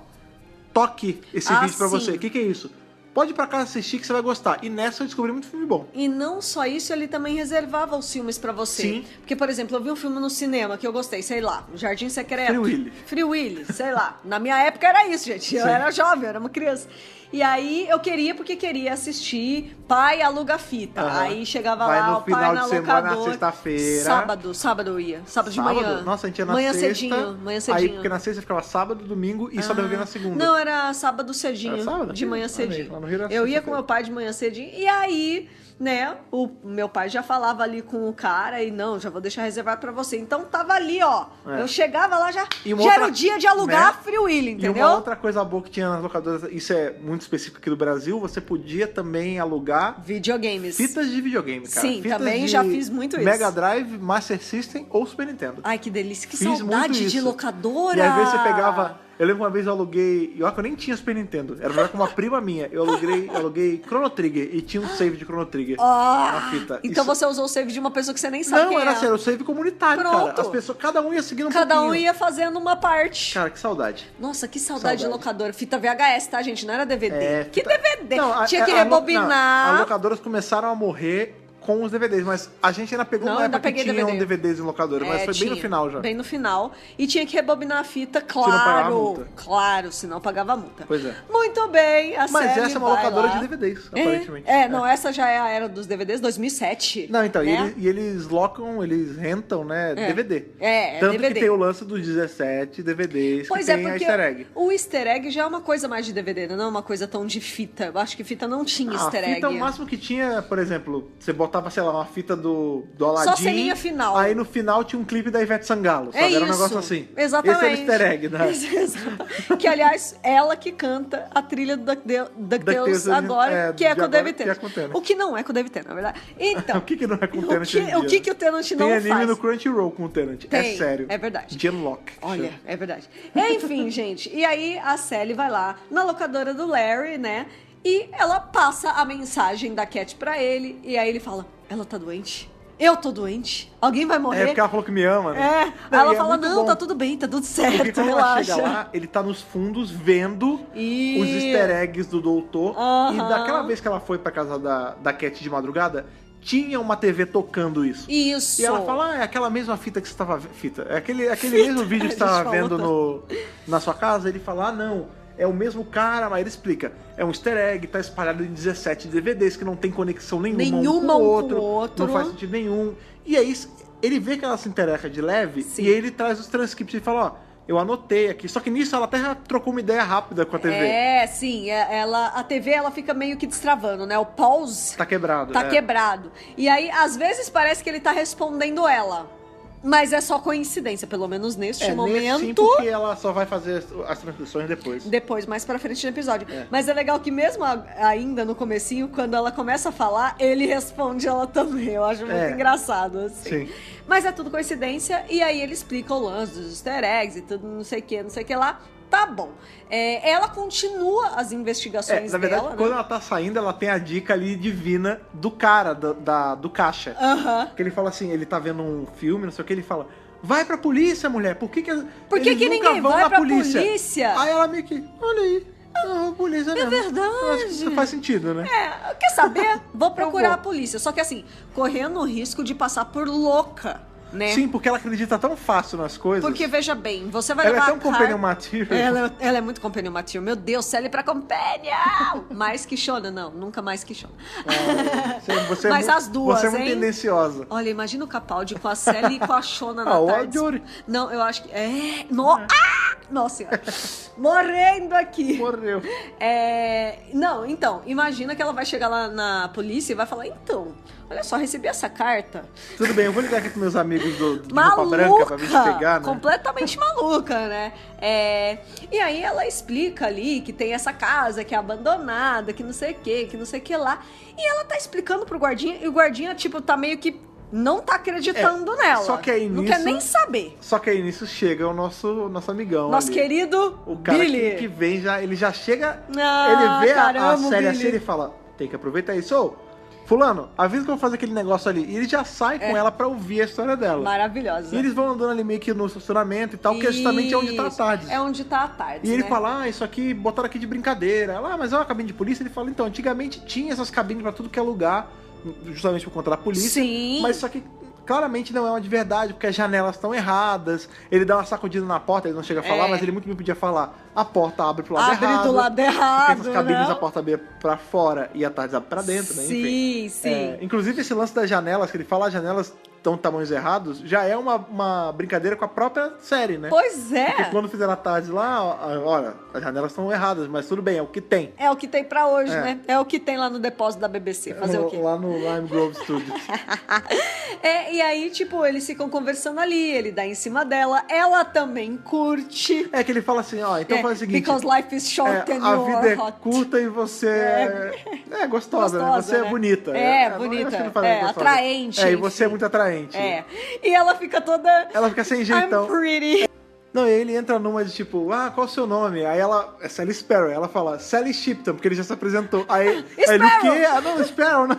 toque esse vídeo pra você. O que é isso? Pode ir pra casa assistir que você vai gostar. E nessa eu descobri muito filme bom. E não só isso, ele também reservava os filmes pra você. Sim. Porque, por exemplo, eu vi um filme no cinema que eu gostei, sei lá, Jardim Secreto. Free Willy, sei lá. Na minha época era isso, gente. Eu era jovem, eu era uma criança. E aí eu queria, porque queria assistir Pai Aluga Fita. Aí chegava lá, o pai na locadora. Na sexta-feira. Sábado eu ia. Sábado de manhã. Nossa, a gente ia na sexta. Manhã cedinho. Aí, porque na sexta ficava sábado, domingo e só deve ver na segunda. Não, era sábado cedinho. Era sábado? De manhã cedinho. Lá no Rio era eu ia com meu pai de manhã cedinho. E aí, né, o meu pai já falava ali com o cara e não, já vou deixar reservado pra você. Então tava ali, ó. Eu chegava lá, já era o dia de alugar, né? Free Willy, entendeu? E uma outra coisa boa que tinha nas locadoras, isso é muito específico aqui do Brasil, você podia também alugar videogames. Fitas de videogame, cara. Sim, fitas também já fiz muito isso. Mega Drive, Master System ou Super Nintendo. Ai, que delícia, que saudade de locadora. E às vezes você pegava... Eu lembro uma vez eu aluguei... Eu nem tinha Super Nintendo. Era com uma prima minha. Eu aluguei Chrono Trigger e tinha um save de Chrono Trigger na fita. Então você usou o save de uma pessoa que você nem sabe quem Não, era sério. O save comunitário, cara. As pessoas, cada um ia seguindo um pouquinho. Cada um ia fazendo uma parte. Cara, que saudade. Nossa, que saudade de locadora. Fita VHS, tá, gente? Não era DVD. Que DVD? Não, tinha que rebobinar. As locadoras começaram a morrer com os DVDs, mas a gente ainda pegou uma época que tinham DVDs em locadora, mas foi bem no final já. Bem no final. E tinha que rebobinar a fita, claro. Claro, senão pagava a multa. Pois é. Muito bem, mas essa é uma locadora de DVDs, aparentemente. Não, essa já é a era dos DVDs, 2007. Não, então, né? e eles locam, eles rentam, né, DVD. Tanto DVD. que tem o lance dos 17 DVDs que tem a easter egg. O easter egg já é uma coisa mais de DVD, não é uma coisa tão de fita. Eu acho que fita não tinha easter egg. Fita, o máximo que tinha, por exemplo, você botava botava, sei lá, uma fita do Aladdin. Só ceninha final. Aí no final tinha um clipe da Ivete Sangalo, sabe? Era um negócio assim. Exatamente. Esse é o easter egg, né? Que, aliás, ela que canta a trilha do DuckTales agora, que é com o David Tennant. O que não é com o David Tennant, na verdade. Então... o que não é com o Tennant? O que o Tennant não faz? Tem anime no Crunchyroll com o Tennant. É sério. É verdade. Genlock. Olha, é verdade. Enfim, gente. E aí a Sally vai lá na locadora do Larry, né? E ela passa a mensagem da Cat pra ele. E aí ele fala, ela tá doente? Eu tô doente? Alguém vai morrer? É porque ela falou que me ama, né? Aí ela fala, não, tá tudo bem, tá tudo certo, porque quando relaxa. ela chega lá, ele tá nos fundos vendo os easter eggs do doutor. E daquela vez que ela foi pra casa da Cat de madrugada, tinha uma TV tocando isso. Isso. E ela fala, é aquela mesma fita que você tava... É aquele mesmo vídeo que você tava vendo na sua casa. Ele fala, não... É o mesmo cara, mas ele explica. É um easter egg, tá espalhado em 17 DVDs que não tem conexão nenhuma um com o outro. Não faz sentido nenhum. E aí, ele vê que ela se interessa de leve. Sim. E aí ele traz os transcripts e fala, eu anotei aqui. Só que nisso ela até trocou uma ideia rápida com a TV. Sim. A TV ela fica meio que destravando, né? O pause... Tá quebrado. Tá quebrado. E aí, às vezes, parece que ele tá respondendo ela. Mas é só coincidência, pelo menos neste momento. Sim, porque ela só vai fazer as transcrições depois. Depois, mais pra frente no episódio. Mas é legal que mesmo ainda no comecinho, quando ela começa a falar, ele responde ela também. Eu acho muito engraçado, assim. Sim. Mas é tudo coincidência, e aí ele explica o lance dos easter eggs e tudo, não sei o que lá. Tá bom. Ela continua as investigações na verdade, dela, quando ela tá saindo, ela tem a dica ali divina do cara, do caixa. Que ele fala assim, ele tá vendo um filme, não sei o que, ele fala, vai pra polícia, mulher, por que ninguém vai pra polícia? Aí ela meio que, olha aí, a polícia mesmo. É verdade. Eu acho que isso faz sentido, né? Quer saber? Vou procurar a polícia. Só que assim, correndo o risco de passar por louca. Né? Sim, porque ela acredita tão fácil nas coisas. Porque, veja bem, você vai levar Ela é tão companion material. Ela é muito companion material. Meu Deus, Sally pra companion! Mais que Shona, não. Nunca mais que Shona. Mas as duas, você é muito tendenciosa. Olha, imagina o Capaldi com a Sally e com a Shona na tarde. Não, eu acho que... Nossa senhora. Morrendo aqui. Morreu. Não, então, imagina que ela vai chegar lá na polícia e vai falar, então, olha só, recebi essa carta. Tudo bem, eu vou ligar aqui pros meus amigos do Roupa Branca pra vir te pegar, né? Completamente maluca, né? E aí ela explica ali que tem essa casa que é abandonada, que não sei o que lá. E ela tá explicando pro guardinha, e o guardinha, tipo, tá meio que não tá acreditando nela. Só que aí não nisso, quer nem saber. Só que aí nisso chega o nosso amigão. Nosso ali. Querido o cara Billy. Que vem, ele já chega, ele vê a série assim, ele fala, tem que aproveitar isso. Fulano, avisa que eu vou fazer aquele negócio ali. E ele já sai com ela pra ouvir a história dela. Maravilhosa. E eles vão andando ali meio que no estacionamento e tal, que é justamente onde tá a Tardes. É onde tá a Tardes, E ele fala, isso aqui botaram aqui de brincadeira. Ela, mas é uma cabine de polícia? Ele fala, então, antigamente tinha essas cabines pra tudo que é lugar, justamente por conta da polícia. Sim. Mas só que claramente não é uma de verdade, porque as janelas estão erradas. Ele dá uma sacudida na porta, ele não chega a falar, mas ele muito bem podia falar. A porta abre pro lado errado. Abre do lado errado, porque essas cabines a porta abre pra fora e a Tardes abre pra dentro, né? Enfim. Sim. Inclusive esse lance das janelas, que ele fala, as janelas estão tamanhos errados, já é uma brincadeira com a própria série, né? Pois é. Porque quando fizeram a Tardes lá, olha, as janelas estão erradas, mas tudo bem, é o que tem. É o que tem pra hoje, né? É o que tem lá no depósito da BBC. Fazer o quê? Lá no Lime Grove Studios. E aí, tipo, eles ficam conversando ali, ele dá em cima dela, ela também curte. É que ele fala assim, então faz o seguinte... Because life is short and a you're vida é hot. Curta e você é gostosa, né? Você é bonita. Bonita. Atraente. E você é muito atraente. E ela fica toda... Ela fica sem jeitão. I'm pretty. Não, e ele entra numa de tipo, qual é o seu nome? Aí ela, é Sally Sparrow. Ela fala, Sally Shipton, porque ele já se apresentou. Aí ele, o quê? Não, Sparrow, não.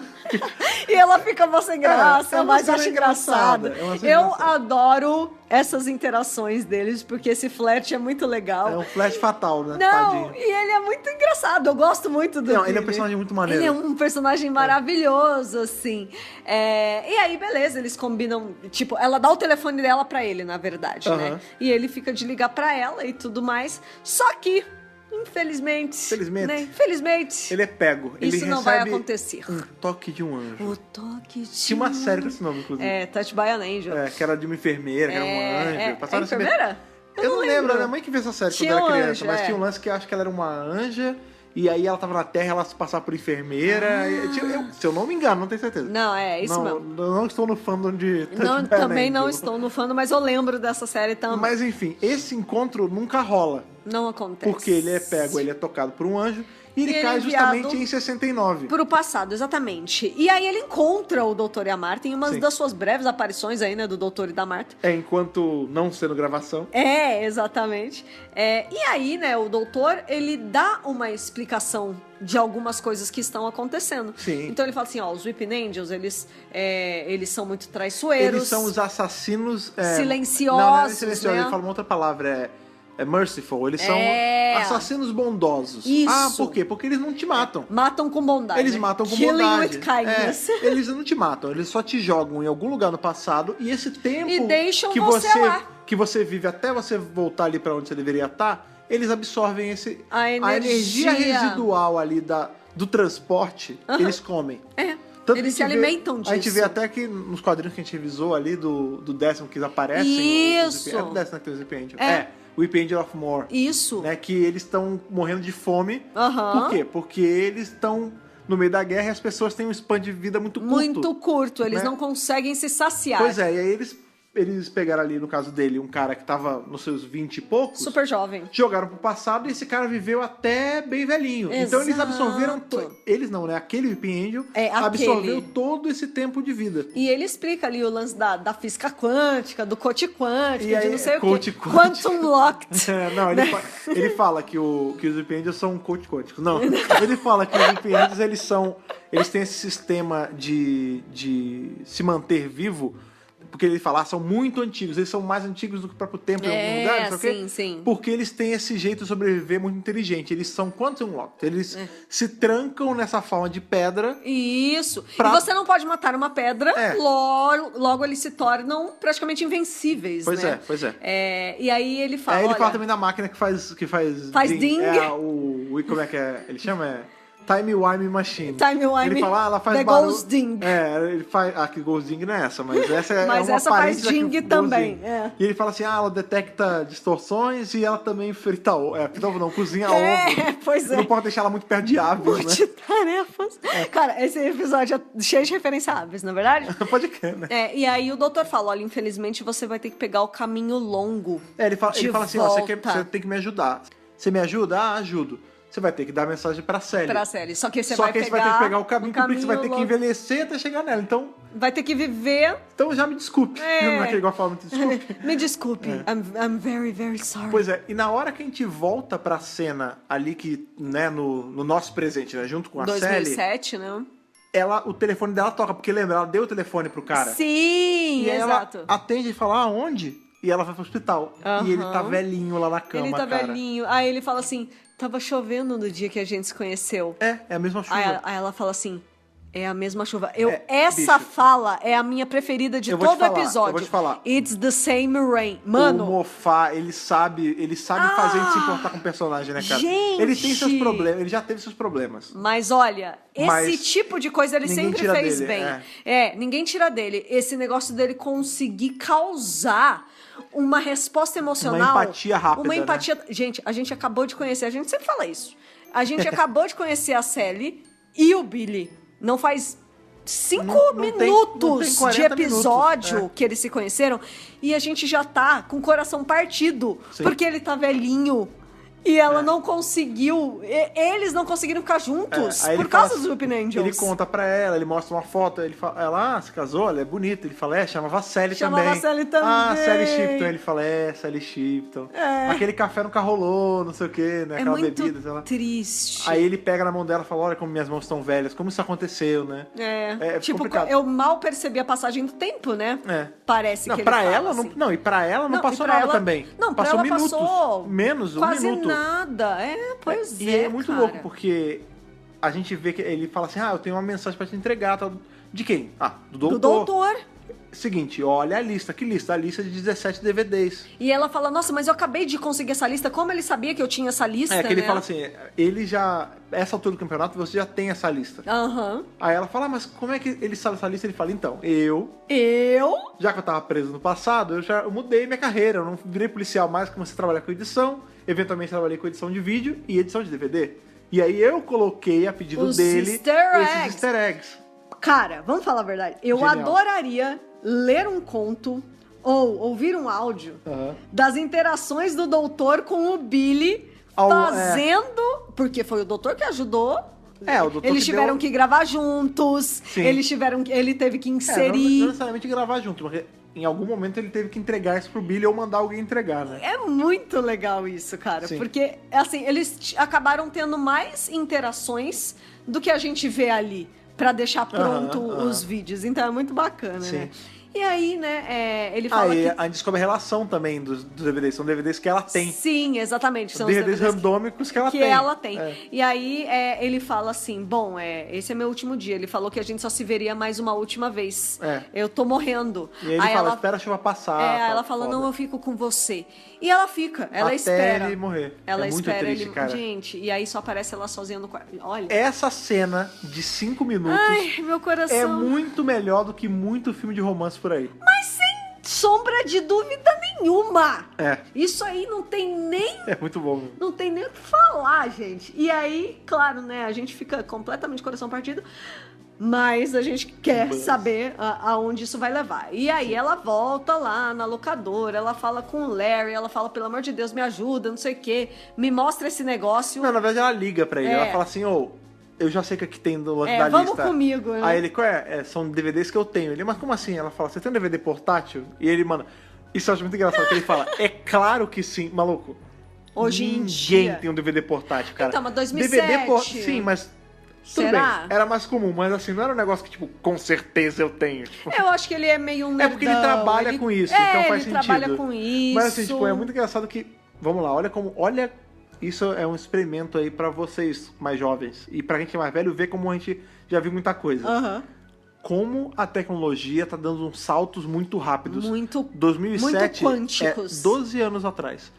E ela fica uma sem graça, mas acho engraçado. Eu adoro essas interações deles, porque esse flerte é muito legal. É um flerte fatal, né? Não, tadinho. E ele é muito engraçado, eu gosto muito do ele é um personagem muito maneiro. Ele é um personagem maravilhoso, assim. E aí, beleza, eles combinam, tipo, ela dá o telefone dela pra ele, na verdade, né? E ele fica de ligar pra ela e tudo mais, só que... Infelizmente. Ele é pego. Isso não vai acontecer. Um toque de um anjo. O toque de Tinha uma série com esse nome, inclusive. Touch by an Angel. Que era de uma enfermeira, que era um anjo. Enfermeira? Eu não lembro, a minha mãe que fez essa série tinha quando era criança, anjo, mas tinha um lance que eu acho que ela era uma anja E aí ela tava na Terra, ela se passava por enfermeira. Se eu não me engano, não tenho certeza. Não, é isso não, mesmo. Eu não estou no fandom de Não, Touchdown também não Angel. estou no fandom, mas eu lembro dessa série também. Mas enfim, esse encontro nunca rola. Não acontece. Porque ele é pego, ele é tocado por um anjo. E ele cai justamente em 69. Pro passado, exatamente. E aí ele encontra o Doutor e a Marta em uma das suas breves aparições aí, né, do Doutor e da Marta. Enquanto não sendo gravação. Exatamente. E aí, né, o Doutor, ele dá uma explicação de algumas coisas que estão acontecendo. Sim. Então ele fala assim, ó, os Weeping Angels, eles são muito traiçoeiros. Eles são os assassinos... silenciosos, não é silenciosos, né? ele fala uma outra palavra, é merciful, eles são assassinos bondosos. Isso. Ah, por quê? Porque eles não te matam. Matam com bondade. Eles né? matam com Killing bondade. with kindness. Eles não te matam, eles só te jogam em algum lugar no passado e esse tempo E deixam que você lá. que você vive até você voltar ali pra onde você deveria estar, eles absorvem a energia residual ali do transporte, eles comem. Tanto eles que se alimentam disso. A gente vê até que nos quadrinhos que a gente revisou ali do 10º que eles aparecem. Isso. É do 10º que tem os Weeping Angel. O Weeping Angel of More. Isso. Né, que eles estão morrendo de fome. Aham. Por quê? Porque eles estão no meio da guerra e as pessoas têm um span de vida muito curto. Muito curto, eles né? não conseguem se saciar. Pois é, e aí eles pegaram ali, no caso dele, um cara que tava nos seus 20 e poucos. Super jovem. Jogaram pro passado e esse cara viveu até bem velhinho. Exato. Então eles absorveram... Eles não, né? Aquele Weeping Angel absorveu todo esse tempo de vida. E ele explica ali o lance da física quântica, do coach quântico, E aí, de não sei o coach quê. quântico. Quantum Locked. Não, ele fala que os Weeping Angels são coach quânticos. Não, ele fala que os Weeping Angels, eles têm esse sistema de se manter vivo. Porque ele fala, são muito antigos, eles são mais antigos do que o próprio tempo em algum lugar, não sei o quê. Sim. Porque eles têm esse jeito de sobreviver muito inteligente. Eles são Quantum Locked. Eles se trancam nessa forma de pedra. Isso. E você não pode matar uma pedra, logo eles se tornam praticamente invencíveis, Pois né? Pois é. E aí ele fala, Ele fala também da máquina que faz ding. Como é que é? Ele chama... Time Wime Machine. Time Wime. Ele fala, ela faz The barulho. Ghost Ding. Ele faz... que Ghost Ding não é essa, mas essa é mas uma essa faz parente ding Ghost também. Ding. E ele fala assim, ela detecta distorções e ela também frita ovo. Cozinha ovo. Pois é. Não pode deixar ela muito perto de aves, né? Multitarefas. Cara, esse episódio é cheio de referência a aves, não é verdade? Pode crer, né? E aí o doutor fala, olha, infelizmente você vai ter que pegar o caminho longo. Ele fala assim, você tem que me ajudar. Você me ajuda? Ajudo. Você vai ter que dar a mensagem pra Sally. Só que você vai ter que pegar o caminho porque você vai ter que envelhecer até chegar nela. Então... Vai ter que viver... Então já me desculpe. Não é que igual fala, me desculpe. Me desculpe. I'm very, very sorry. Pois é. E na hora que a gente volta pra cena ali que, né, no nosso presente, né, junto com a 2007, Sally... né? O telefone dela toca, porque lembra, ela deu o telefone pro cara. Sim, e exato. Ela atende e fala, onde? E ela vai pro hospital. E ele tá velhinho lá na cama, velhinho. Aí ele fala assim, tava chovendo no dia que a gente se conheceu. É a mesma chuva. Aí ela fala assim, é a mesma chuva. Essa fala é a minha preferida de todo o episódio. Eu vou te falar. It's the same rain. Mano... O Moffat, ele sabe fazer a gente se importar com o personagem, né, cara? Gente! Ele tem seus problemas, ele já teve seus problemas. Mas olha, esse tipo de coisa ele sempre fez bem. Ninguém tira dele. Esse negócio dele conseguir causar uma resposta emocional. Uma empatia rápida, Uma empatia... né? Gente, a gente acabou de conhecer, a gente sempre fala isso. A gente acabou de conhecer a Sally e o Billy. Não faz 5 minutos de episódio que eles se conheceram e a gente já tá com o coração partido. Sim. Porque ele tá velhinho. E ela não conseguiu... Eles não conseguiram ficar juntos por causa dos Weeping Angels. Ele conta pra ela, ele mostra uma foto, ela se casou, ela é bonita. Ele fala, chamava Sally também. Chamava Sally também. Sally Shipton. Ele fala, Sally Shipton. Aquele café nunca rolou, não sei o quê, né? Aquela bebida. Sei lá. Triste. Aí ele pega na mão dela e fala, olha como minhas mãos estão velhas, como isso aconteceu, né? Tipo, complicado. Eu mal percebi a passagem do tempo, né? Parece que ele pra fala ela, assim. e pra ela não passou nada também. Não, passou pra ela minutos. Passou menos um quase minuto. Nada. Pois é. E é muito cara. louco, porque a gente vê que ele fala assim, eu tenho uma mensagem pra te entregar. Tal. De quem? Do doutor. Do doutor. Seguinte, olha a lista. Que lista? A lista de 17 DVDs. E ela fala, nossa, mas eu acabei de conseguir essa lista. Como ele sabia que eu tinha essa lista, que ele fala assim, ele já... Essa altura do campeonato, você já tem essa lista. Aí ela fala, mas como é que ele sabe essa lista? Ele fala, então, já que eu tava preso no passado, eu mudei minha carreira. Eu não virei policial mais, comecei a trabalhar com edição. Eventualmente trabalhei com edição de vídeo e edição de DVD. E aí eu coloquei a pedido Os dele easter esses eggs. easter eggs. Cara, vamos falar a verdade. Eu Genial. adoraria ler um conto ou ouvir um áudio das interações do doutor com o Billy fazendo... Porque foi o doutor que ajudou. O doutor Eles tiveram que gravar juntos. Sim. Ele teve que Não inserir. necessariamente gravar junto, porque em algum momento ele teve que entregar isso pro Billy ou mandar alguém entregar, né? É muito legal isso, cara. Sim. Porque, assim, eles acabaram tendo mais interações do que a gente vê ali pra deixar pronto os vídeos. Então é muito bacana, Sim. né? E aí, né, ele fala Aí que... a gente descobre a relação também dos DVDs. São DVDs que ela tem. Sim, exatamente. São os DVDs randômicos que ela tem. ela tem. É. E aí ele fala assim, bom, esse é meu último dia. Ele falou que a gente só se veria mais uma última vez. É. Eu tô morrendo. E aí ele fala, espera a chuva passar. aí ela fala, não, eu fico com você. E ela fica, ela Até espera. ele morrer. Ela É muito espera triste, ele... cara. Gente, e aí só aparece ela sozinha no quarto. Olha. Essa cena de 5 minutos Ai, meu coração. é muito melhor do que muito filme de romance por aí. Mas sem sombra de dúvida nenhuma. É. Isso aí não tem nem... É muito bom. Não tem nem o que falar, gente. E aí, claro, né, a gente fica completamente coração partido, mas a gente quer saber aonde isso vai levar. E aí ela volta lá na locadora, ela fala com o Larry, ela fala, pelo amor de Deus, me ajuda, não sei o quê, me mostra esse negócio. Não, na verdade ela liga pra ele. É. Ela fala assim, eu já sei que aqui tem do lado da vamos lista. comigo, né? Aí ele, qual é? São DVDs que eu tenho. Ele, mas como assim? Ela fala, você tem um DVD portátil? E ele, mano, isso eu acho muito engraçado, que ele fala, é claro que sim, maluco. Hoje em Ninguém dia... tem um DVD portátil, cara. Então, mas 2007... Sim, mas... Tudo Será? bem, era mais comum, mas assim, não era um negócio que, tipo, com certeza eu tenho. Tipo, Eu acho que ele é meio um é porque ele nerdão, trabalha com isso, então faz ele sentido. trabalha com isso. Mas assim, tipo, é muito engraçado que... Vamos lá, olha... Isso é um experimento aí pra vocês mais jovens. E pra gente mais velho ver como a gente já viu muita coisa. Aham. Como a tecnologia tá dando uns saltos muito rápidos. Muito 2007 muito quânticos. é 12 anos atrás.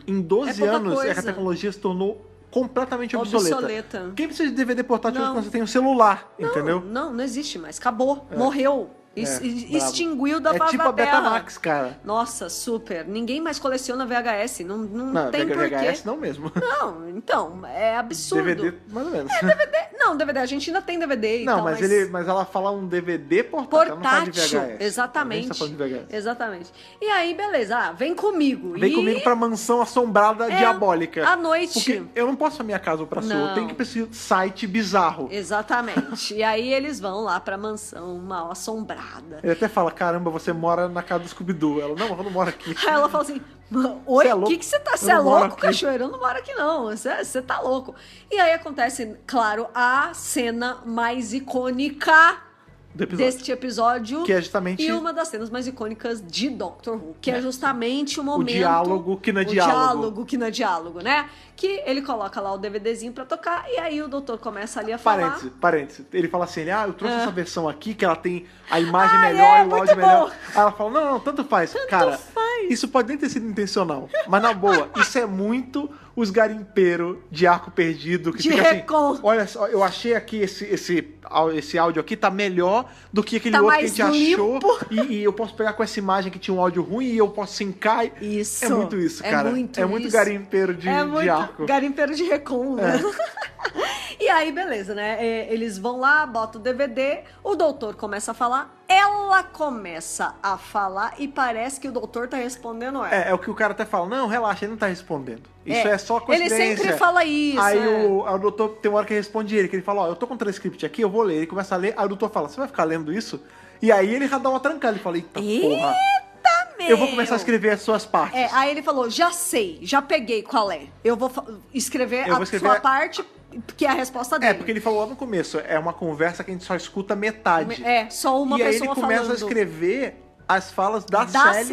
Em 12 pouca anos coisa. a tecnologia se tornou completamente obsoleta. Quem precisa de DVD portátil Não. quando você tem um celular, entendeu? Não existe mais. Acabou. Morreu. Extinguiu da face tipo da a Terra. Betamax, cara. Nossa, super. Ninguém mais coleciona VHS. Não tem VHS porquê. não mesmo. Não, então, é absurdo. DVD, mais ou menos. Não, DVD, a gente ainda tem DVD e Não, tal, mas ela fala um DVD portátil, ela não fala de portátil, VHS. exatamente. A gente tá falando de VHS. Exatamente. E aí, beleza, vem comigo. Vem comigo pra mansão assombrada diabólica. à noite. Porque eu não posso pra minha casa ou pra sua, eu Não. tenho que ir pra esse site bizarro. Exatamente. E aí eles vão lá pra mansão mal assombrada. Ele até fala, caramba, você mora na casa do Scooby-Doo. Ela, não, eu não moro aqui. Aí ela fala assim, oi, Cê é o louco? que você tá... Eu Você é não moro louco, aqui." cachoeiro? Eu não moro aqui, não. Você tá louco. E aí acontece, claro, a cena mais icônica Do episódio. deste episódio. Que é justamente- E uma das cenas mais icônicas de Doctor Who. Que é justamente o momento... diálogo que não é diálogo. O diálogo que não é diálogo, né? Que ele coloca lá o DVDzinho pra tocar e aí o doutor começa ali a falar... Parênteses. Ele fala assim, eu trouxe essa versão aqui, que ela tem a imagem Ah, melhor e o muito áudio melhor. bom. Aí ela fala, não, tanto faz. Cara, faz. isso pode nem ter sido intencional. Mas na boa, isso é muito os garimpeiros de arco perdido. Que De fica assim, recon. olha só, eu achei aqui esse áudio aqui, tá melhor do que aquele Tá outro que a mais gente limpo. achou. E eu posso pegar com essa imagem que tinha um áudio ruim e eu posso sincar. Isso. É muito isso, É cara. muito é muito isso. garimpeiro de arco. Garimpeiro de recon, né? E aí, beleza, né? Eles vão lá, botam o DVD, o doutor começa a falar, ela começa a falar e parece que o doutor tá respondendo ela. É o que o cara até fala, não, relaxa, ele não tá respondendo. Isso é só Ele coincidência. sempre fala isso. Aí o doutor tem uma hora que responde ele, que ele fala, eu tô com o transcript aqui, eu vou ler. Ele começa a ler, aí o doutor fala, você vai ficar lendo isso? E aí ele já dá uma trancada, ele fala, eita porra, eu vou começar a escrever as suas partes. Aí ele falou, já sei, já peguei qual é. Eu vou escrever sua parte, que é a resposta dele. Porque ele falou lá no começo, é uma conversa que a gente só escuta metade. Só uma e aí pessoa ele começa falando. a escrever as falas da Sally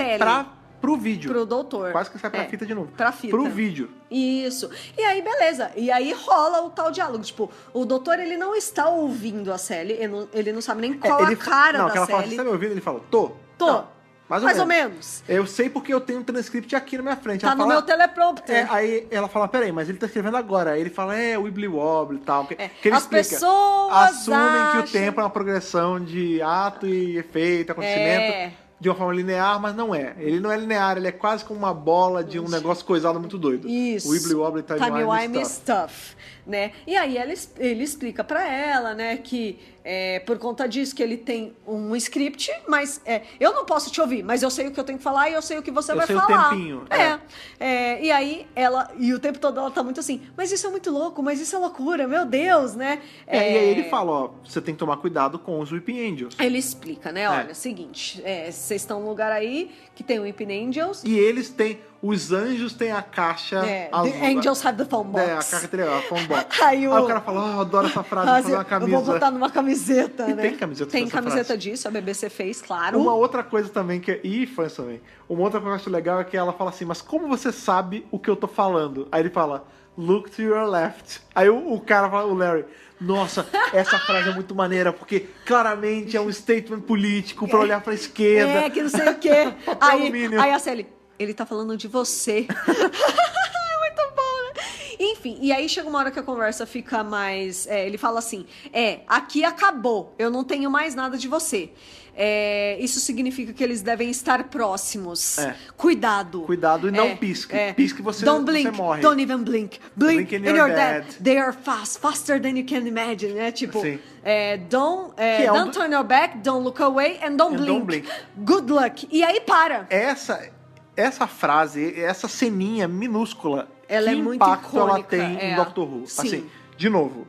pro vídeo. Pro doutor. Quase que sai pra fita de novo. Pra fita. Pro vídeo. Isso. E aí, beleza. E aí rola o tal diálogo. Tipo, o doutor, ele não está ouvindo a Sally. Ele não sabe nem qual a cara não, da que ela fala, Sally. você tá me ouvindo? Ele fala, tô. Tô. Não, mais ou menos. Eu sei porque eu tenho um transcript aqui na minha frente. Tá ela no fala, meu teleprompter. Aí ela fala, peraí, mas ele tá escrevendo agora. Aí ele fala, Wibbly Wobbly e tal. Que ele As explica. pessoas assumem que o acham- tempo é uma progressão de ato e efeito, acontecimento. de uma forma linear, mas não é. Ele não é linear, ele é quase como uma bola de um negócio coisado muito doido. Isso. O Wibbly Wobbly Timey-Wimey Stuff. Né? E aí ele explica pra ela, né, que por conta disso que ele tem um script, mas eu não posso te ouvir, mas eu sei o que eu tenho que falar e eu sei o que você vai falar. Eu sei o tempinho. E aí e o tempo todo ela tá muito assim, mas isso é muito louco, mas isso é loucura, meu Deus, né? E aí ele fala, ó, você tem que tomar cuidado com os Weeping Angels. Ele explica, né, olha, é o seguinte, vocês estão num lugar aí que tem o Weeping Angels. E eles têm, os anjos têm a caixa azul. The Angels have the phone box. A caixa a phone box. Aí o cara fala, eu adoro essa frase, vou fazer uma camisa. Eu vou botar numa camiseta, e né? Tem camiseta Tem camiseta frase. disso, a BBC fez, claro. Uma outra coisa também, e fãs também, uma outra coisa que eu acho legal é que ela fala assim, mas como você sabe o que eu tô falando? Aí ele fala, look to your left. Aí o cara fala, o Larry, nossa, essa frase é muito maneira, porque claramente é um statement político pra olhar pra esquerda. Que não sei o quê. aí a Sally, ele tá falando de você. Muito bom, né? Enfim, e aí chega uma hora que a conversa fica mais... ele fala assim, aqui acabou, eu não tenho mais nada de você. Isso significa que eles devem estar próximos. Cuidado. Cuidado e não pisque. Pisque você, don't blink, você morre. Don't even blink. Blink and you're dead. dead. They are fast, faster than you can imagine, né? Tipo, Sim. Don't turn your back, don't look away and don't blink. Good luck. E aí para. Essa frase, essa ceninha minúscula, ela que é muito impacto ela icônica, tem em Doctor Who? Sim. Assim, de novo,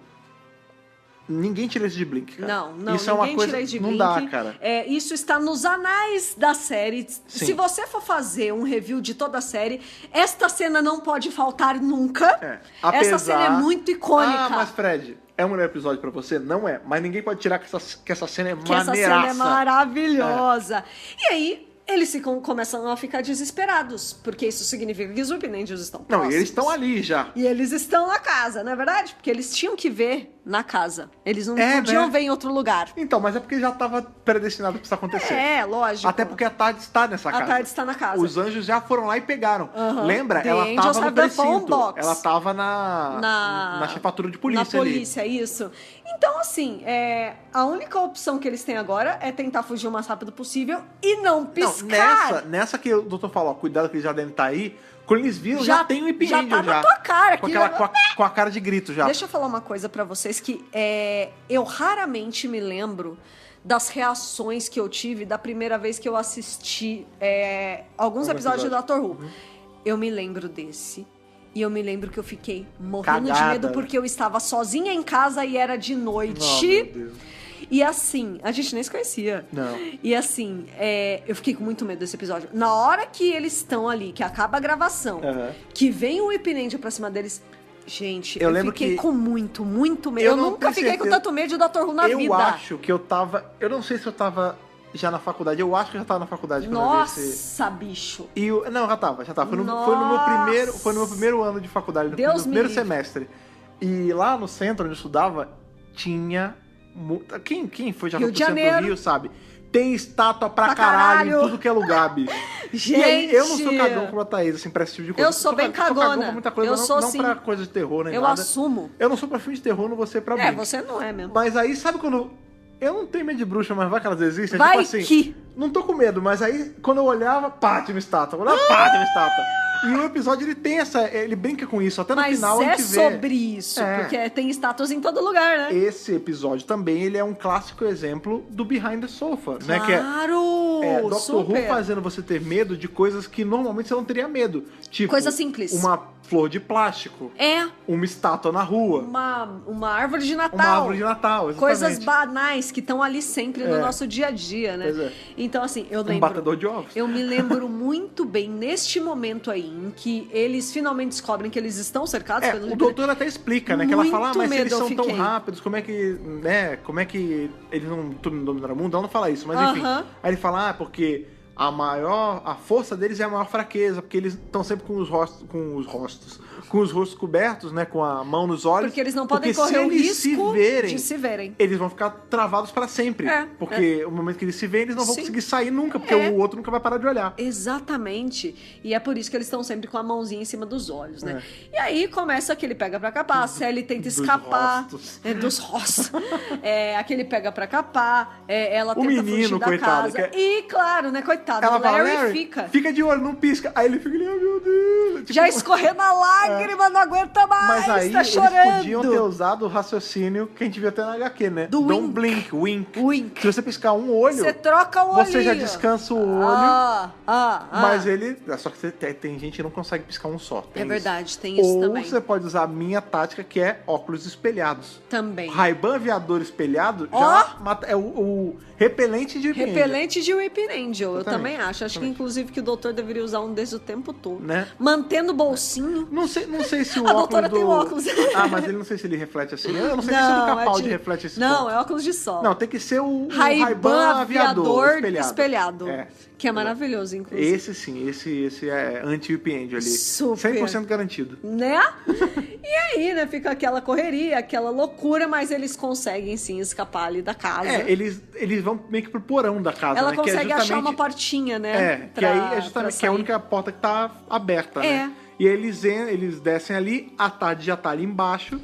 ninguém tira isso de Blink, cara. Não, isso é uma coisa tira isso de não Blink. dá, cara. Isso está nos anais da série. Sim. Se você for fazer um review de toda a série, esta cena não pode faltar nunca. Essa cena é muito icônica. Mas Fred, é um melhor episódio pra você? Não é. Mas ninguém pode tirar que essa cena é maneiraça. Essa cena é maravilhosa. E aí, eles começam a ficar desesperados, porque isso significa que os Weeping Angels estão próximos. Não, e eles estão ali já. E eles estão na casa, não é verdade? Porque eles tinham que ver na casa. Eles não podiam ver em outro lugar. Então, mas é porque já estava predestinado pra isso acontecer. Lógico. Até porque a Tarde está nessa casa. A Tarde está na casa. Os anjos já foram lá e pegaram. Lembra? The Ela Angels estava no have the phone precinto. box. Ela estava na chefatura de polícia ali. Na polícia, isso. Então, assim, a única opção que eles têm agora é tentar fugir o mais rápido possível e não piscar. Não, nessa que o doutor falou, ó, cuidado que eles já devem estar aí. Quando eles viram, já tem o Weeping Angel já. Já tá na tua cara. Com a cara de grito já. Deixa eu falar uma coisa pra vocês que eu raramente me lembro das reações que eu tive da primeira vez que eu assisti alguns episódios do Doctor Who. Eu me lembro desse. E eu me lembro que eu fiquei morrendo de medo porque eu estava sozinha em casa e era de noite. Meu Deus. E assim, a gente nem se conhecia. Não. E assim, eu fiquei com muito medo desse episódio. Na hora que eles estão ali, que acaba a gravação, que vem o Weeping Angel pra cima deles... Gente, eu fiquei com muito, muito medo. Eu nunca fiquei com tanto medo de Dr. Who na vida. Eu acho que eu tava... Eu não sei se eu tava já na faculdade. Eu acho que eu já tava na faculdade. Nossa, bicho. Não, já tava. Foi no meu primeiro ano de faculdade. No meu primeiro semestre. E lá no centro onde eu estudava, tinha... Quem foi já no centro do Rio, sabe? Tem estátua pra caralho em tudo que é lugar, bicho. Gente! E aí, eu não sou cagão como a Thaís, assim, pra esse tipo de coisa. Eu sou bem cagona. Eu sou cagão pra muita coisa, não pra coisa de terror, nem nada. Eu assumo. Eu não sou pra filme de terror, não vou ser pra Blink. Você não é mesmo. Mas aí, sabe quando... Eu não tenho medo de bruxa, mas vai que elas existem. Vai tipo assim, que... Não tô com medo, mas aí, quando eu olhava, pá, tinha uma estátua. Quando eu olhava, pá, tinha uma estátua. E o episódio, ele tem ele brinca com isso. Até no final a gente vê... Mas é sobre isso, porque tem estátuas em todo lugar, né? Esse episódio também, ele é um clássico exemplo do Behind the Sofa, né? Que Doctor Who fazendo você ter medo de coisas que normalmente você não teria medo. Tipo, coisa simples. Uma flor de plástico. Uma estátua na rua. Uma árvore de Natal. Uma árvore de Natal, exatamente. Coisas banais que estão ali sempre no nosso dia a dia, né? Pois é. Então, assim, eu lembro... Um batedor de ovos. Eu me lembro muito bem, neste momento aí, em que eles finalmente descobrem que eles estão cercados pelo... O doutor até explica, né? Que ela fala, mas se eles são tão rápidos, como é que eles não dominaram o mundo? Ela não fala isso, mas enfim. Aí ele fala, porque a força deles é a maior fraqueza, porque eles estão sempre com os rostos cobertos, né, com a mão nos olhos. Porque eles não podem porque correr o eles risco de se verem. Eles vão ficar travados para sempre. Porque o momento que eles se veem, eles não vão conseguir sair nunca, porque o outro nunca vai parar de olhar. Exatamente. E é por isso que eles estão sempre com a mãozinha em cima dos olhos, né? E aí começa que ele pega pra capar, a Sally tenta escapar. Dos rostos. Aquele pega pra capar, ela tenta fugir da coitado, casa. E, claro, né, coitado, ela o Larry, fala, Larry fica de olho, não pisca. Aí ele fica ali, oh, meu Deus. Tipo, já escorrendo a lágrima, não aguenta mais, mas aí tá chorando. Eles podiam ter usado o raciocínio que a gente viu até na HQ, né? Don't blink, wink. Se você piscar um olho, você troca o olhinho. Você já descansa o olho. Mas ele... Só que tem gente que não consegue piscar um só. É verdade, tem isso também. Ou você pode usar a minha tática, que é óculos espelhados. Também. Ray-Ban aviador espelhado já mata, é o repelente de Weeping Angel. Repelente de Weeping Angel, eu também acho. Acho que, inclusive, que o doutor deveria usar um desses o tempo todo. Né? Mantendo o bolsinho. Não sei se o a óculos doutora tem óculos. mas ele não sei se ele reflete assim. Eu não sei se o Capaldi reflete esse Não, ponto. é óculos de sol. Não, tem que ser o Ray-Ban aviador espelhado. Que é maravilhoso, inclusive. Esse sim, esse é anti-Weeping Angel ali. Super. 100% garantido. Né? E aí, né, fica aquela correria, aquela loucura, mas eles conseguem sim escapar ali da casa. Eles vão meio que pro porão da casa, Ela né? consegue achar uma portinha, né? Que aí é justamente que é a única porta que tá aberta, né? E eles descem ali, a tarde já tá ali embaixo.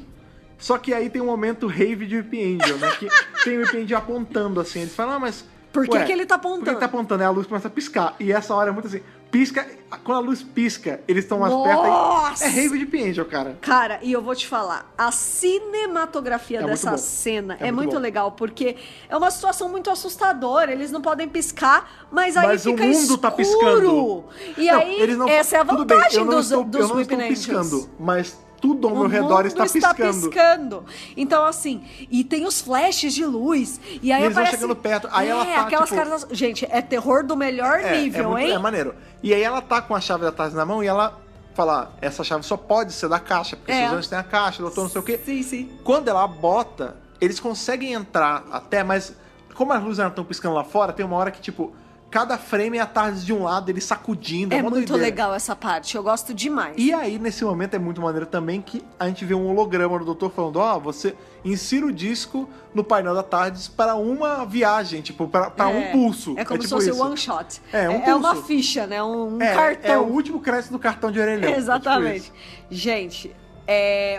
Só que aí tem um momento rave de Weeping Angel, né? Que tem o Weeping Angel apontando assim. Eles falam, mas... Por que ele tá apontando? Por que ele tá apontando? Aí a luz começa a piscar. E essa hora é muito assim... Pisca... Quando a luz pisca, eles estão mais perto. Aí, é rave de Weeping Angel, cara. Cara, e eu vou te falar. A cinematografia dessa cena é muito legal. Porque é uma situação muito assustadora. Eles não podem piscar, mas aí fica o mundo escuro. Tá piscando. E aí, essa é a vantagem dos Weeping Angels. Piscando, mas... Tudo ao meu redor está piscando. Então, assim, e tem os flashes de luz. E aí eles aparece... vão chegando perto. Aí ela tá, aquelas caras... Gente, é terror do melhor nível, hein? É maneiro. E aí ela tá com a chave da tarde na mão e ela fala, essa chave só pode ser da caixa, porque os anjos têm a caixa, doutor, não sei o quê. Sim. Quando ela bota, eles conseguem entrar até, mas como as luzes não estão piscando lá fora, tem uma hora que, tipo... Cada frame é a tarde de um lado, ele sacudindo. É muito legal essa parte, eu gosto demais. E aí, nesse momento, é muito maneiro também que a gente vê um holograma do doutor falando, você insira o disco no painel da Tardes para uma viagem, tipo, para um pulso. É como se tipo fosse isso. one shot. Um é uma ficha, né? Um cartão. É o último crédito do cartão de orelhão. Exatamente. Tipo gente,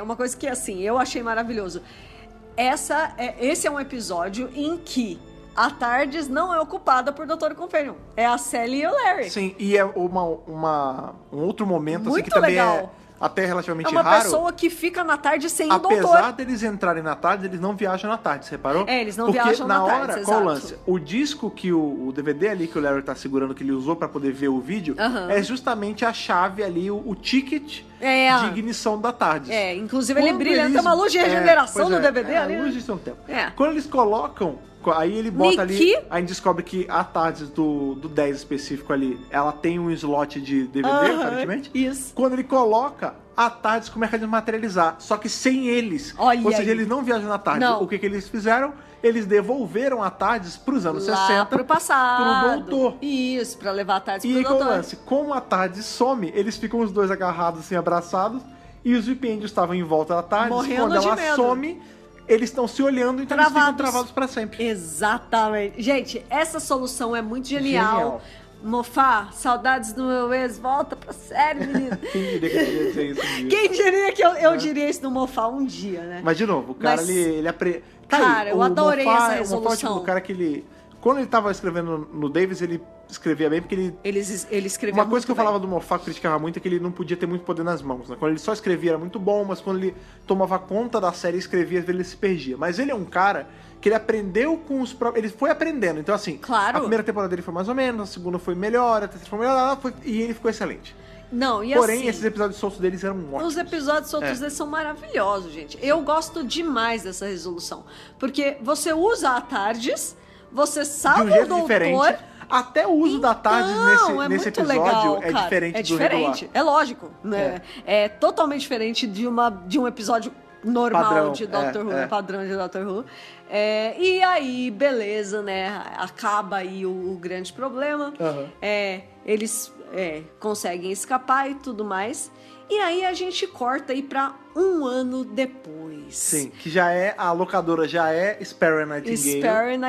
uma coisa que, assim, eu achei maravilhoso. Esse é um episódio em que a Tardes não é ocupada por Dr. Companion. É a Sally e o Larry. Sim, e é um outro momento muito assim, que também legal. Até relativamente raro. É uma raro. pessoa que fica na tarde sem o doutor. Apesar deles entrarem na tarde, eles não viajam na tarde, você reparou? Eles não viajam na tarde, hora, qual o lance? O disco que o DVD ali que o Larry tá segurando, que ele usou pra poder ver o vídeo, é justamente a chave ali, o ticket de ignição da tarde. Inclusive ele brilha, tem uma luz de regeneração no DVD ali. Luz de tempo. Quando eles colocam... Aí ele bota ali, aí a gente descobre que a Tardes do 10 específico ali, ela tem um slot de DVD, aparentemente. Isso. Quando ele coloca, a Tardes começa a desmaterializar, só que sem eles. Olha Ou seja, eles não viajam na Tardes. O que eles fizeram? Eles devolveram a Tardes pros anos 60. Pro passado. Pro doutor. Isso, pra levar a Tardes pro doutor. E aí, doutor. qual o lance? Como a Tardes some, eles ficam os dois agarrados, assim, abraçados, e os Weeping Angels estavam em volta da Tardes. Morrendo quando ela de medo. some... Eles estão se olhando, então eles ficam travados pra sempre. Exatamente. Gente, essa solução é muito genial. Mofá, saudades do meu ex, volta pra série, menino. Quem diria que eu diria dizer isso um dia? Quem diria que eu diria isso no Mofá um dia, né? Mas, de novo, o cara, ele aprende... Cara, eu adorei essa resolução. O Mofá é tipo o cara que ele... Quando ele tava escrevendo no Davis, ele escrevia bem, porque ele... Ele escrevia Uma coisa que eu falava do Moffat, que eu criticava muito, é que ele não podia ter muito poder nas mãos, né? Quando ele só escrevia era muito bom, mas quando ele tomava conta da série e escrevia, às vezes ele se perdia. Mas ele é um cara que ele aprendeu com os próprios... Ele foi aprendendo, então assim... Claro. A primeira temporada dele foi mais ou menos, a segunda foi melhor, a terceira foi melhor, e ele ficou excelente. Não, e Porém, assim, esses episódios soltos deles eram ótimos. Os episódios soltos deles são maravilhosos, gente. Eu gosto demais dessa resolução. Porque você usa a Tardes... Você salva de um jeito o doutor... diferente. Até o uso da Tardes nesse episódio legal, é diferente do regular. É lógico, né? É totalmente diferente de um episódio normal Padrão, de Doctor Who, padrão de Doctor Who. E aí, beleza, né? Acaba aí o grande problema. Eles conseguem escapar e tudo mais. E aí a gente corta aí pra um ano depois. Sim, que a locadora já é Sparrow e Nightingale.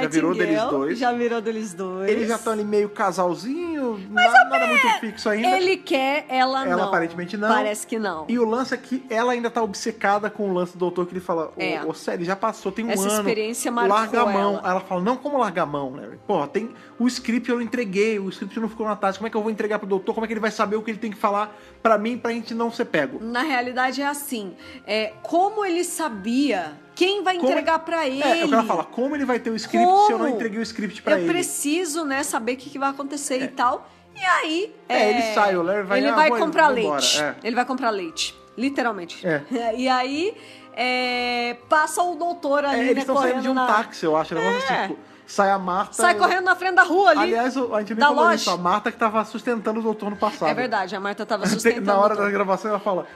Já virou deles dois. Já virou deles dois. Eles já estão ali meio casalzinho, nada muito fixo ainda. Ele quer, ela não. Ela aparentemente não. Parece que não. E o lance é que ela ainda tá obcecada com o lance do doutor, que ele fala, ô, sério, já passou, tem um ano. Essa experiência marcou larga a mão. ela. Aí ela fala, não, como largar a mão, Larry? Porra, tem o script eu não entreguei, o script não ficou na taça, como é que eu vou entregar pro doutor? Como é que ele vai saber o que ele tem que falar pra mim, pra gente não ser pego? Na realidade é assim, como ele sabia quem vai entregar pra ele? Eu quero falar, como ele vai ter o script se eu não entreguei o script pra ele? Eu preciso, né, saber o que vai acontecer e tal. E aí... ele sai, o Larry vai... Ele vai comprar leite. Ele vai comprar leite, literalmente. E aí, passa o doutor ali, eles estão saindo de um táxi, eu acho. Tipo, sai a Marta... Sai correndo na frente da rua ali. Aliás, a gente nem falou isso. A Marta que tava sustentando o doutor no passado. É verdade, a Marta tava sustentando. Na hora da gravação, ela fala...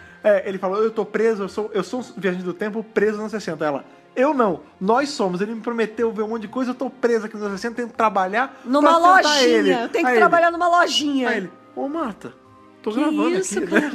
ele falou, eu tô preso, eu sou um viajante do tempo preso nos anos 60. Ela, eu não, nós somos. Ele me prometeu ver um monte de coisa, eu tô preso aqui nos anos 60, tenho que trabalhar numa lojinha. Ele. Eu tenho que trabalhar numa lojinha. Aí ele, ô Marta, tô gravando isso, aqui. Cara?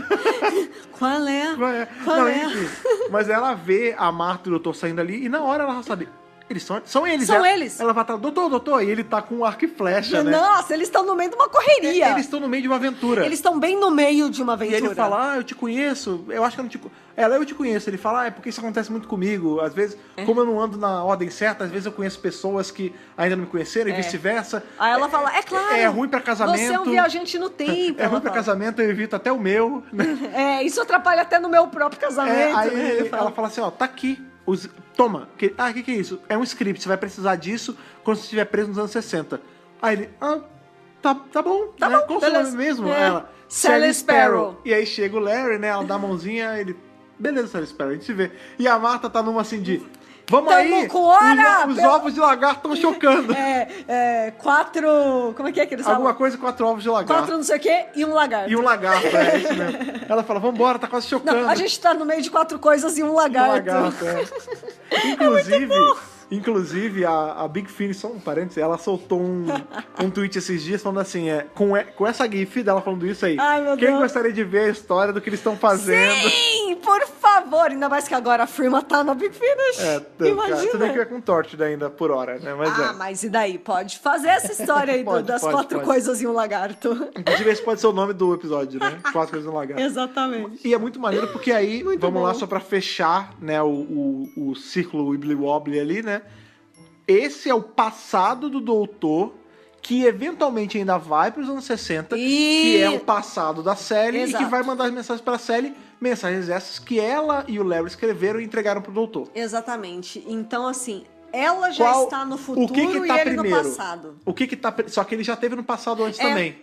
Qual é? Não, enfim. Mas ela vê a Marta e o doutor saindo ali, e na hora ela já sabe... Eles são eles. São eles. Ela vai estar, doutor, e ele tá com um arco e flecha, né? Nossa, eles estão no meio de uma correria. Eles estão no meio de uma aventura. Eles estão bem no meio de uma aventura. E ele fala, eu te conheço, eu acho que eu não te conheço. Eu te conheço. Ele fala, é porque isso acontece muito comigo. Às vezes, como eu não ando na ordem certa, às vezes eu conheço pessoas que ainda não me conheceram e vice-versa. Aí ela fala, é claro. É ruim pra casamento. Você é um viajante no tempo. É ruim pra casamento, eu evito até o meu. Né? Isso atrapalha até no meu próprio casamento. Aí né? ela fala assim, tá aqui. Toma, o que é isso? É um script, você vai precisar disso quando você estiver preso nos anos 60. Aí ele, tá bom, tá né? bom, qual o seu nome mesmo? Ela, Sally Sparrow. E aí chega o Larry, né? Ela dá a mãozinha, ele, beleza, Sally Sparrow, a gente se vê. E a Marta tá numa assim de, vamos Tamo aí, com hora, os ovos de lagarto estão chocando. 4, como é que eles falam? Alguma coisa, 4 ovos de lagarto. 4 não sei o quê e um lagarto. E um lagarto, é isso mesmo. Ela fala, vambora, tá quase chocando. Não, a gente tá no meio de 4 coisas e um lagarto. Um lagarto, Inclusive, a Big Finish, só um parênteses, ela soltou um tweet esses dias falando assim, com essa gif dela falando isso aí. Ai, meu Quem Deus. gostaria de ver a história do que eles estão fazendo? Sim, por favor. Ainda mais que agora a firma tá na Big Finish. Imagina. Você tem que ver com Torture ainda por hora, né? Mas mas e daí? Pode fazer essa história aí das 4 coisas e um lagarto. Inclusive, esse pode ser o nome do episódio, né? 4 coisas e um lagarto. Exatamente. E é muito maneiro porque aí, Muito vamos bom. lá, só pra fechar, né, o círculo Wibbly-Wobbly ali, né? Esse é o passado do doutor, que eventualmente ainda vai para os anos 60, que é o passado da Sally, Exato. e que vai mandar as mensagens para a Sally, mensagens essas que ela e o Larry escreveram e entregaram pro doutor. Exatamente. Então, assim, ela já está no futuro o que tá e ele primeiro? no passado. O que tá... Só que ele já teve no passado antes também.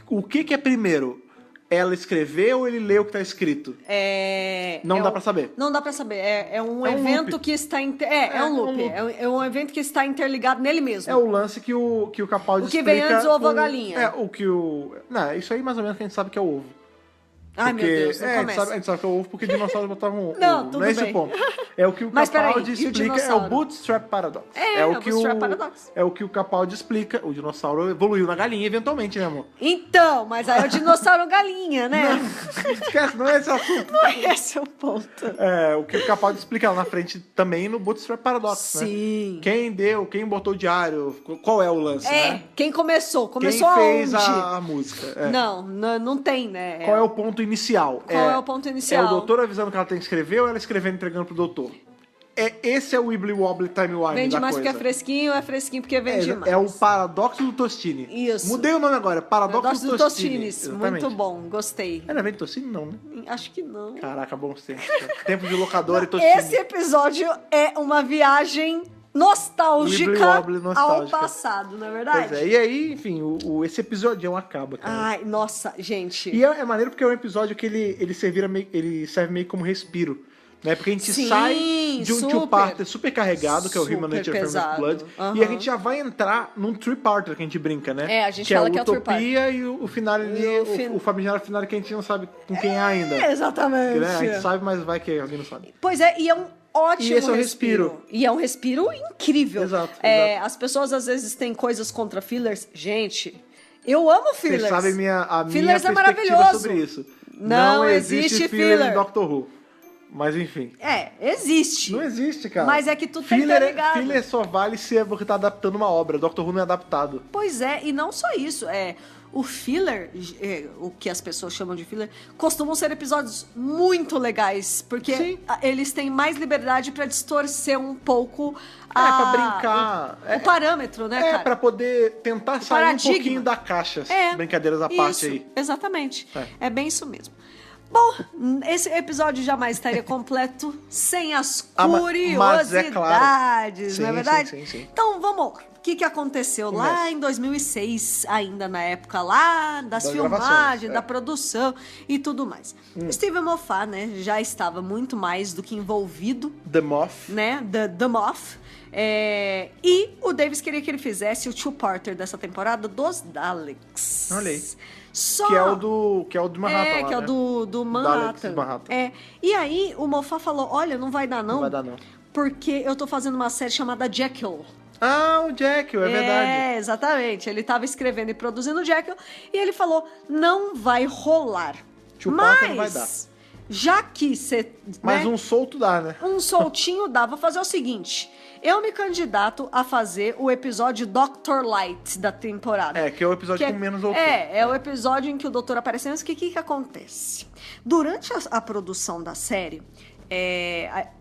O que é primeiro? Ela escreveu ou ele leu o que tá escrito? Não dá pra saber. Não dá pra saber. É um evento loop. que está... É um loop. É um evento que está interligado nele mesmo. É o lance que o Capaldi O que explica... vem antes, o ovo ou a galinha. Não, isso aí mais ou menos que a gente sabe que é o ovo. Ai, meu Deus, não a começa. gente sabe que é o ovo porque dinossauros botavam ovo. Não, tudo Não é esse bem. o ponto. É o que o Mas Capaldi peraí, e o explica, é o dinossauro? Bootstrap Paradox. O Bootstrap Paradox. É o que o Capaldi explica. O dinossauro evoluiu na galinha eventualmente, né, amor? Então, mas aí é o dinossauro galinha, né? Esquece, não é esse assunto. Não é esse o ponto. É, o que o Capaldi explica lá na frente também no Bootstrap Paradox, né? Sim. Quem botou o diário, qual é o lance, né? Quem começou? Quem Começou fez aonde? a música. Não tem, né? Qual é o ponto inicial? Qual é o ponto inicial? É o doutor avisando que ela tem que escrever ou ela escrevendo e entregando pro doutor? Esse é o Wibbly Wobbly Timewine Vende da mais coisa. porque é fresquinho porque vende mais. É o paradoxo do Tostini. Isso. Mudei o nome agora, paradoxo do Tostini. Tostines. Muito bom, gostei. Ela vem de Tostini? Não, né? Acho que não. Caraca, bons tempos. Tempo de locador e Tostini. Esse episódio é uma viagem nostálgica Wibbly-wobbly nostálgica. ao passado, não é verdade? Pois é, e aí, enfim, esse episódio acaba, cara. Ai, nossa, gente. E é maneiro porque é um episódio que ele serve meio como respiro. né? Porque a gente Sim, sai de um super. two-parter super carregado, que é o Human Super Nature Family of pesado. Blood, Aham. e a gente já vai entrar num three-parter que a gente brinca, né? É, a gente que fala é que é o Utopia e o final ali, E o o famigerado final que a gente não sabe com quem é ainda. Exatamente. Né? A gente sabe, mas vai que alguém não sabe. Pois é, e é um ótimo E esse é o respiro. E é um respiro incrível. Exato, É, exato. as pessoas às vezes têm coisas contra fillers. Gente, eu amo fillers. Vocês sabem a minha Fillers é perspectiva maravilhoso. sobre isso. Não existe filler. em Doctor Who. Mas enfim. É, existe. Não existe, cara. Mas é que tu tem que filler, tá ligado. Filler só vale se é porque tá adaptando uma obra. Doctor Who não é adaptado. Pois é, e não só isso. O filler, o que as pessoas chamam de filler, costumam ser episódios muito legais, porque Sim. eles têm mais liberdade pra distorcer um pouco pra brincar. o parâmetro, né, cara? Pra poder tentar sair paradigma. um pouquinho da caixa. Brincadeiras à isso, parte aí. Exatamente. É bem isso mesmo. Bom, esse episódio jamais estaria completo sem as curiosidades, mas é claro. não é Sim, verdade? sim. Então, vamos lá. O que aconteceu lá em 2006, ainda na época lá das filmagens, gravações, da produção e tudo mais. Steven Moffat, né, já estava muito mais do que envolvido, The Moth. né, The Moth. E o Davis queria que ele fizesse o two-parter dessa temporada dos Daleks. Olha aí. Só... Que é o do Manhattan lá, que é o né? do Manhattan. Daleks Manhattan. E aí o Moffat falou, olha, não vai dar não. Não vai dar não. Porque eu tô fazendo uma série chamada Jekyll. Ah, o Jekyll, é verdade. Exatamente. Ele tava escrevendo e produzindo o Jekyll. E ele falou, não vai rolar. Two-parter não vai dar. Já que você... Mas um solto dá, né? Um soltinho dá. Vou fazer o seguinte. Eu me candidato a fazer o episódio Dr. Light da temporada. Que é o episódio com menos doutor. É o episódio em que o doutor aparece. Mas o que acontece? Durante a produção da série...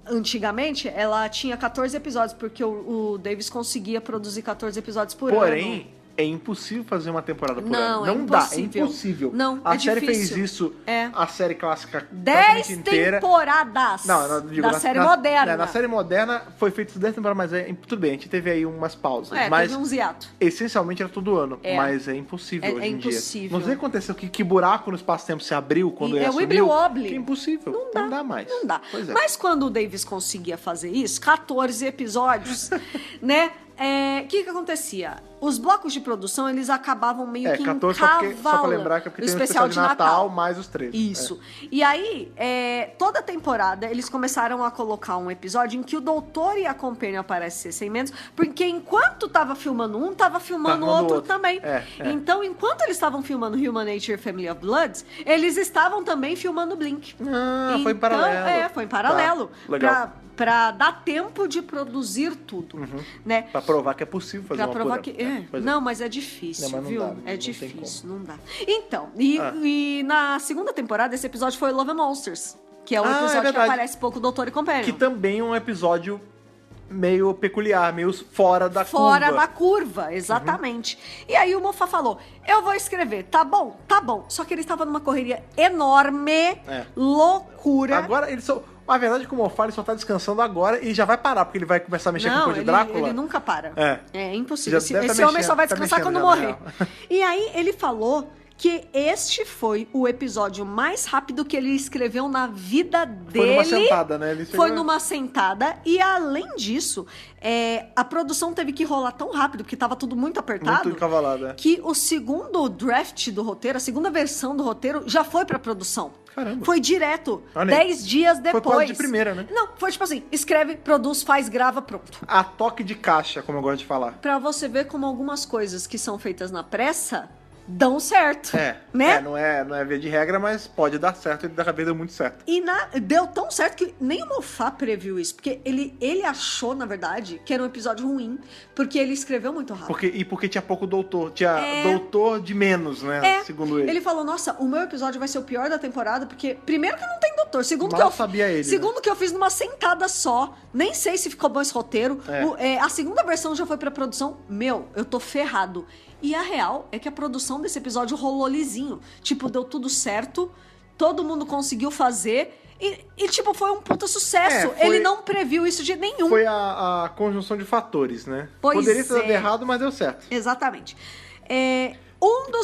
antigamente ela tinha 14 episódios, porque o Davis conseguia produzir 14 episódios por ano. Porém, é impossível fazer uma temporada por ano. Não dá, é impossível. Não, a série difícil. fez isso, a série clássica 10 inteira. temporadas da série moderna. Na série moderna foi feito 10 temporadas, mas tudo bem, a gente teve aí umas pausas. Mas teve um hiato. Essencialmente era todo ano, mas é impossível hoje em dia. Impossível. Não sei o que aconteceu, que buraco no espaço-tempo se abriu quando ele assumiu. Wibbly-wobbly. Que é impossível, não dá mais. Não dá. Pois é. Mas quando o Davis conseguia fazer isso, 14 episódios, né? O que acontecia? Os blocos de produção, eles acabavam meio que 14 encavalando. só pra lembrar que tem um especial de Natal mais os 13. Isso. E aí, toda temporada, eles começaram a colocar um episódio em que o doutor e a Companion aparecessem menos, porque enquanto tava filmando um, tava filmando o outro também. Então, enquanto eles estavam filmando Human Nature Family of Bloods, eles estavam também filmando Blink. Ah, foi em paralelo. Foi em paralelo. Tá, legal. Pra dar tempo de produzir tudo, né? Pra provar que é possível fazer pra uma provar por ano. que não, mas é difícil, Não, mas não viu? dá, É não tem difícil, não dá. Então, e na segunda temporada, esse episódio foi Love and Monsters, que é o episódio que aparece pouco o Doutor e Companion. Que também é um episódio meio peculiar, meio fora da curva. Fora da curva, exatamente. E aí o Moffat falou, eu vou escrever, tá bom. Só que ele estava numa correria enorme, loucura. Agora, ele só... A verdade é que o Moffat só tá descansando agora e já vai parar, porque ele vai começar a mexer com o Conde Drácula. Ele nunca para. É impossível. Esse homem só vai descansar quando morrer. E aí ele falou que este foi o episódio mais rápido que ele escreveu na vida dele. Foi numa sentada, né? Ele Foi numa sentada. E além disso, a produção teve que rolar tão rápido, porque tava tudo muito apertado. Muito encavalado, que o segundo draft do roteiro, a segunda versão do roteiro, já foi pra produção. Caramba. Foi direto. 10 dias depois. Foi quase de primeira, né? Não, foi tipo assim, escreve, produz, faz, grava, pronto. A toque de caixa, como eu gosto de falar. Pra você ver como algumas coisas que são feitas na pressa dão certo. Né? Não é via de regra, mas pode dar certo e dessa vez deu muito certo. E deu tão certo que nem o Moffat previu isso. Porque ele achou, na verdade, que era um episódio ruim, porque ele escreveu muito rápido. Porque tinha pouco doutor. Tinha doutor de menos, né? Segundo ele. Ele falou, nossa, o meu episódio vai ser o pior da temporada, porque primeiro que não tem doutor, segundo Segundo que eu fiz numa sentada só, nem sei se ficou bom esse roteiro. A segunda versão já foi pra produção. Eu tô ferrado. E a real é que a produção desse episódio rolou lisinho. Tipo, deu tudo certo, todo mundo conseguiu fazer e tipo, foi um puta sucesso. Ele não previu isso de nenhum. Foi a conjunção de fatores, né? Pois Poderia ter dado errado, mas deu certo. Exatamente.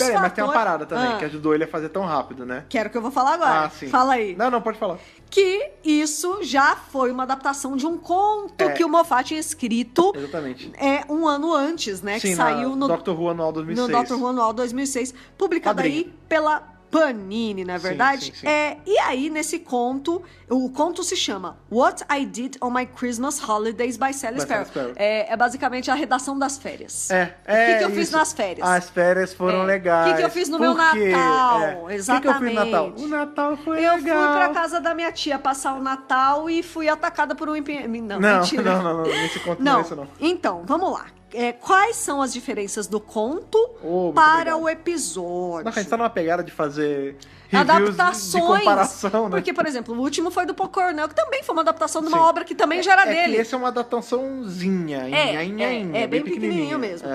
Peraí, fatores... mas tem uma parada também, que ajudou ele a fazer tão rápido, né? Que era o que eu vou falar agora. Ah, sim. Fala aí. Não, pode falar. Que isso já foi uma adaptação de um conto que o Moffat tinha escrito Exatamente. um ano antes, né? Sim, que saiu no Doctor Who Anual 2006. No Doctor Who Anual 2006, publicado Padrinho. aí pela Panini, não é verdade? Sim. E aí, nesse conto, o conto se chama What I Did on My Christmas Holidays by Sally Sparrow. É basicamente a redação das férias. O que eu fiz nas férias? As férias foram legais. O que eu fiz no meu Natal? Exatamente. O que eu fiz no Natal? O Natal foi legal. Eu fui pra casa da minha tia passar o Natal e fui atacada por um Não, mentira. Não. Nesse conto não é isso, não. Então, vamos lá. Quais são as diferenças do conto para o episódio? Não, a gente tá numa pegada de fazer adaptações de comparação, né? Porque, por exemplo, o último foi do Paul Cornell, que também foi uma adaptação de uma obra que também já era dele. Que esse é uma adaptaçãozinha, bem pequenininho mesmo.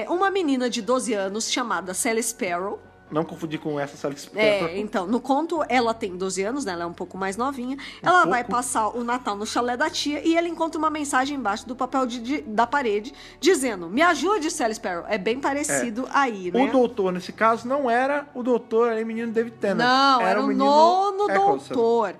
Uma menina de 12 anos chamada Sally Sparrow. Não confundir com essa Sally Sparrow. Então, no conto, ela tem 12 anos, né? Ela é um pouco mais novinha. Ela vai passar o Natal no chalé da tia e ela encontra uma mensagem embaixo do papel da parede dizendo: me ajude, Sally Sparrow. É bem parecido aí, né? O doutor, nesse caso, não era o doutor, era o menino David Tennant. Não, era o nono Eccleston. doutor.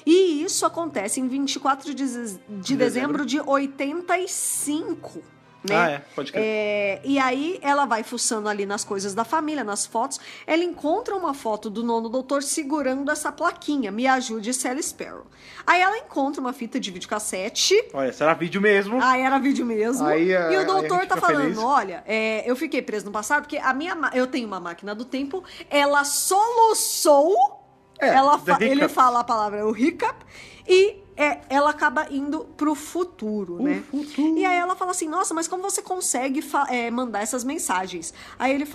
E isso acontece em 24 de dezembro de 85. Né? Pode crer. E aí ela vai fuçando ali nas coisas da família, nas fotos. Ela encontra uma foto do nono doutor segurando essa plaquinha: me ajude, Sally Sparrow. Aí ela encontra uma fita de videocassete. Olha, será vídeo mesmo. Aí era vídeo mesmo. E o doutor tá falando: feliz. olha, eu fiquei preso no passado porque eu tenho uma máquina do tempo, ela soluçou. Ele fala a palavra o hiccup e ela acaba indo pro futuro, né? E aí ela fala assim: nossa, mas como você consegue mandar essas mensagens? Aí ele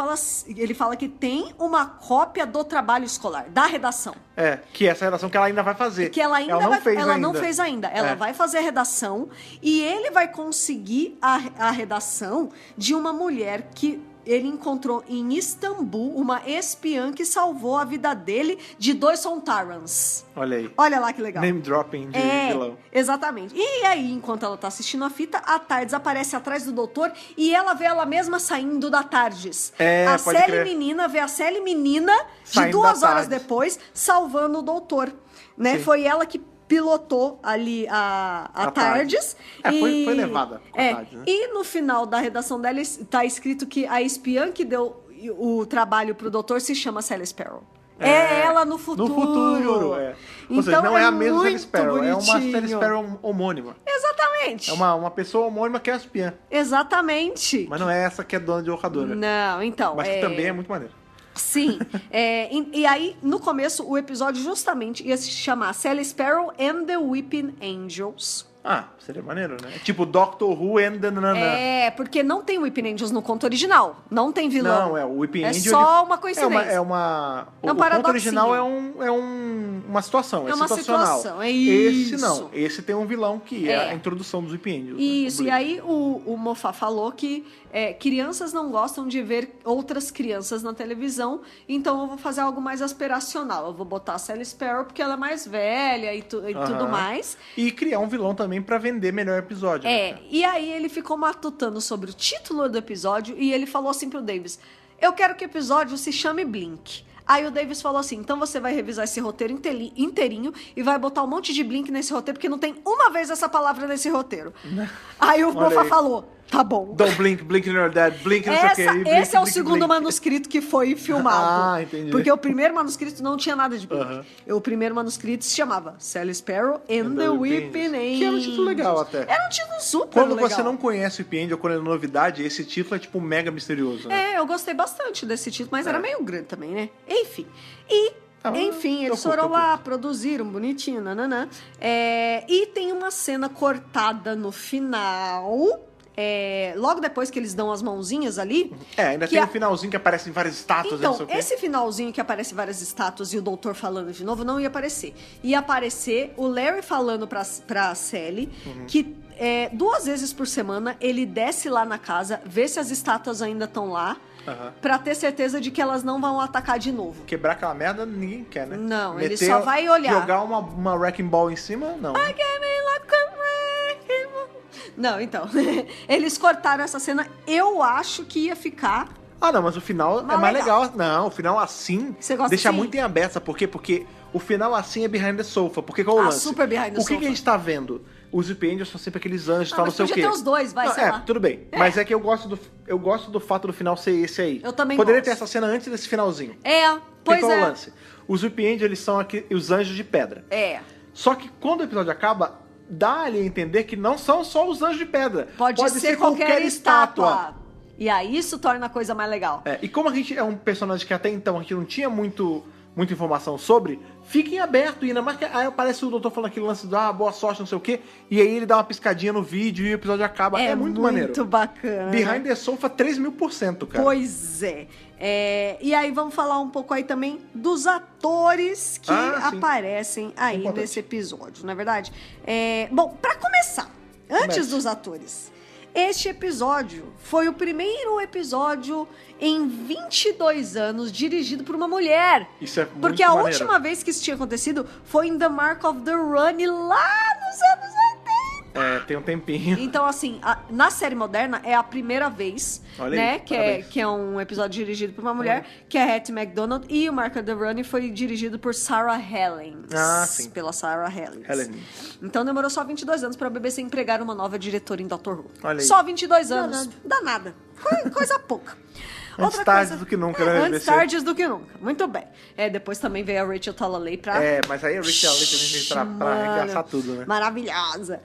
fala que tem uma cópia do trabalho escolar, da redação. Que essa redação que ela ainda vai fazer. Que ela não fez ainda. Ela vai fazer a redação e ele vai conseguir a redação de uma mulher que ele encontrou em Istambul, uma espiã que salvou a vida dele de 2 Sontarans. Olha aí. Olha lá que legal. Name dropping de vilão. Exatamente. E aí, enquanto ela tá assistindo a fita, a TARDIS aparece atrás do doutor e ela vê ela mesma saindo da TARDIS. A Sally menina vê a Sally menina de 2 horas depois salvando o doutor. Né? Foi ela que pilotou ali a TARDIS. Foi levada com a TARDIS, né? E no final da redação dela tá escrito que a espiã que deu o trabalho pro doutor se chama Sally Sparrow. Ela no futuro. No futuro, Então, ou seja, não é a mesma Sally Sparrow, bonitinho. é uma Sally Sparrow homônima. Exatamente. É uma pessoa homônima que é a espiã. Exatamente. Mas não é essa que é dona de locadora. Não, então. Mas que também é muito maneiro. Sim. E aí, no começo, o episódio justamente ia se chamar Sally Sparrow and the Weeping Angels. Seria maneiro, né? Tipo Doctor Who and the Nanana. Porque não tem Weeping Angels no conto original. Não tem vilão. Não, o Weeping Angel... só uma coincidência. O conto original é uma situação, é situacional. Situação, isso. Esse não. Esse tem um vilão que é a introdução dos Weeping Angels. Isso, né? E aí o Moffat falou que crianças não gostam de ver outras crianças na televisão, então eu vou fazer algo mais aspiracional. Eu vou botar a Sally Sparrow porque ela é mais velha e tudo mais. E criar um vilão também pra vender melhor episódio. Né, e aí ele ficou matutando sobre o título do episódio e ele falou assim pro Davis: eu quero que o episódio se chame Blink. Aí o Davis falou assim: então você vai revisar esse roteiro inteirinho e vai botar um monte de Blink nesse roteiro, porque não tem uma vez essa palavra nesse roteiro. Aí o Moffat falou: tá bom. Don't blink, blink you're dead, blink não sei o quê. Esse é o segundo manuscrito que foi filmado. Entendi. Porque o primeiro manuscrito não tinha nada de Blink. O primeiro manuscrito se chamava Sally Sparrow and the Weeping Angels. Que era um título legal até. Era um título super legal. Quando você não conhece o Weeping Angel, quando é novidade, esse título é tipo mega misterioso. Né? Eu gostei bastante desse título, mas era meio grande também, né? Enfim. Enfim, eles foram lá, produziram bonitinho, nananã. E tem uma cena cortada no final... logo depois que eles dão as mãozinhas ali... ainda tem um finalzinho que aparece em várias estátuas. Então, esse finalzinho que aparece em várias estátuas e o doutor falando de novo não ia aparecer. Ia aparecer o Larry falando pra Sally que 2 vezes por semana ele desce lá na casa, vê se as estátuas ainda estão lá, pra ter certeza de que elas não vão atacar de novo. Quebrar aquela merda ninguém quer, né? Não, ele só vai olhar. Jogar uma wrecking ball em cima, não. Não, então, eles cortaram essa cena. Eu acho que ia ficar Ah, não, mas o final é mais legal. Não, o final assim Você gosta deixa assim? muito em aberto. Sabe por quê? Porque o final assim é behind the sofa. Porque qual é o lance? Super behind the O que sofa. a gente tá vendo? Os VP Angels são sempre aqueles anjos e tal, não mas sei o podia quê. ter os dois, vai, Não, sei lá. tudo bem. Mas é que eu gosto do fato do final ser esse aí. Eu também Poderia gosto. ter essa cena antes desse finalzinho. Pois qual é o é. lance? Os VP Angels, eles são os anjos de pedra. É. Só que quando o episódio acaba, dá ali a entender que não são só os anjos de pedra. Pode ser qualquer estátua. E aí isso torna a coisa mais legal. E como a gente é um personagem que até então a gente não tinha muita informação sobre, fiquem aberto. E ainda mais que aí aparece o doutor falando aquele lance de boa sorte, não sei o quê. E aí ele dá uma piscadinha no vídeo e o episódio acaba. É muito maneiro. Muito bacana. Behind the Sofa, 3.000%, cara. Pois é. E aí vamos falar um pouco aí também dos atores que sim. aparecem aí Importante. nesse episódio, não é verdade? Bom, pra começar, antes dos atores, este episódio foi o primeiro episódio em 22 anos dirigido por uma mulher. Isso é muito Porque a maneiro. última vez que isso tinha acontecido foi em The Mark of the Runny lá nos anos 80. Tem um tempinho. Então, assim, na série moderna é a primeira vez, Olha né? aí, que parabéns. é um episódio dirigido por uma mulher, que é a Hattie McDonald, e o Mark of the Runny foi dirigido por Sarah Helens. Sim. Pela Sarah Helens. Helens. Então demorou só 22 anos pra BBC empregar uma nova diretora em Doctor Who. Olha aí. Só 22 anos. Dá nada. Coisa pouca. Antes tarde do que nunca, né, Antes BBC? tarde do que nunca. Muito bem. Depois também veio a Rachel Talalay pra... Mas aí a Rachel Lee também veio pra Mano, arregaçar tudo, né? Maravilhosa.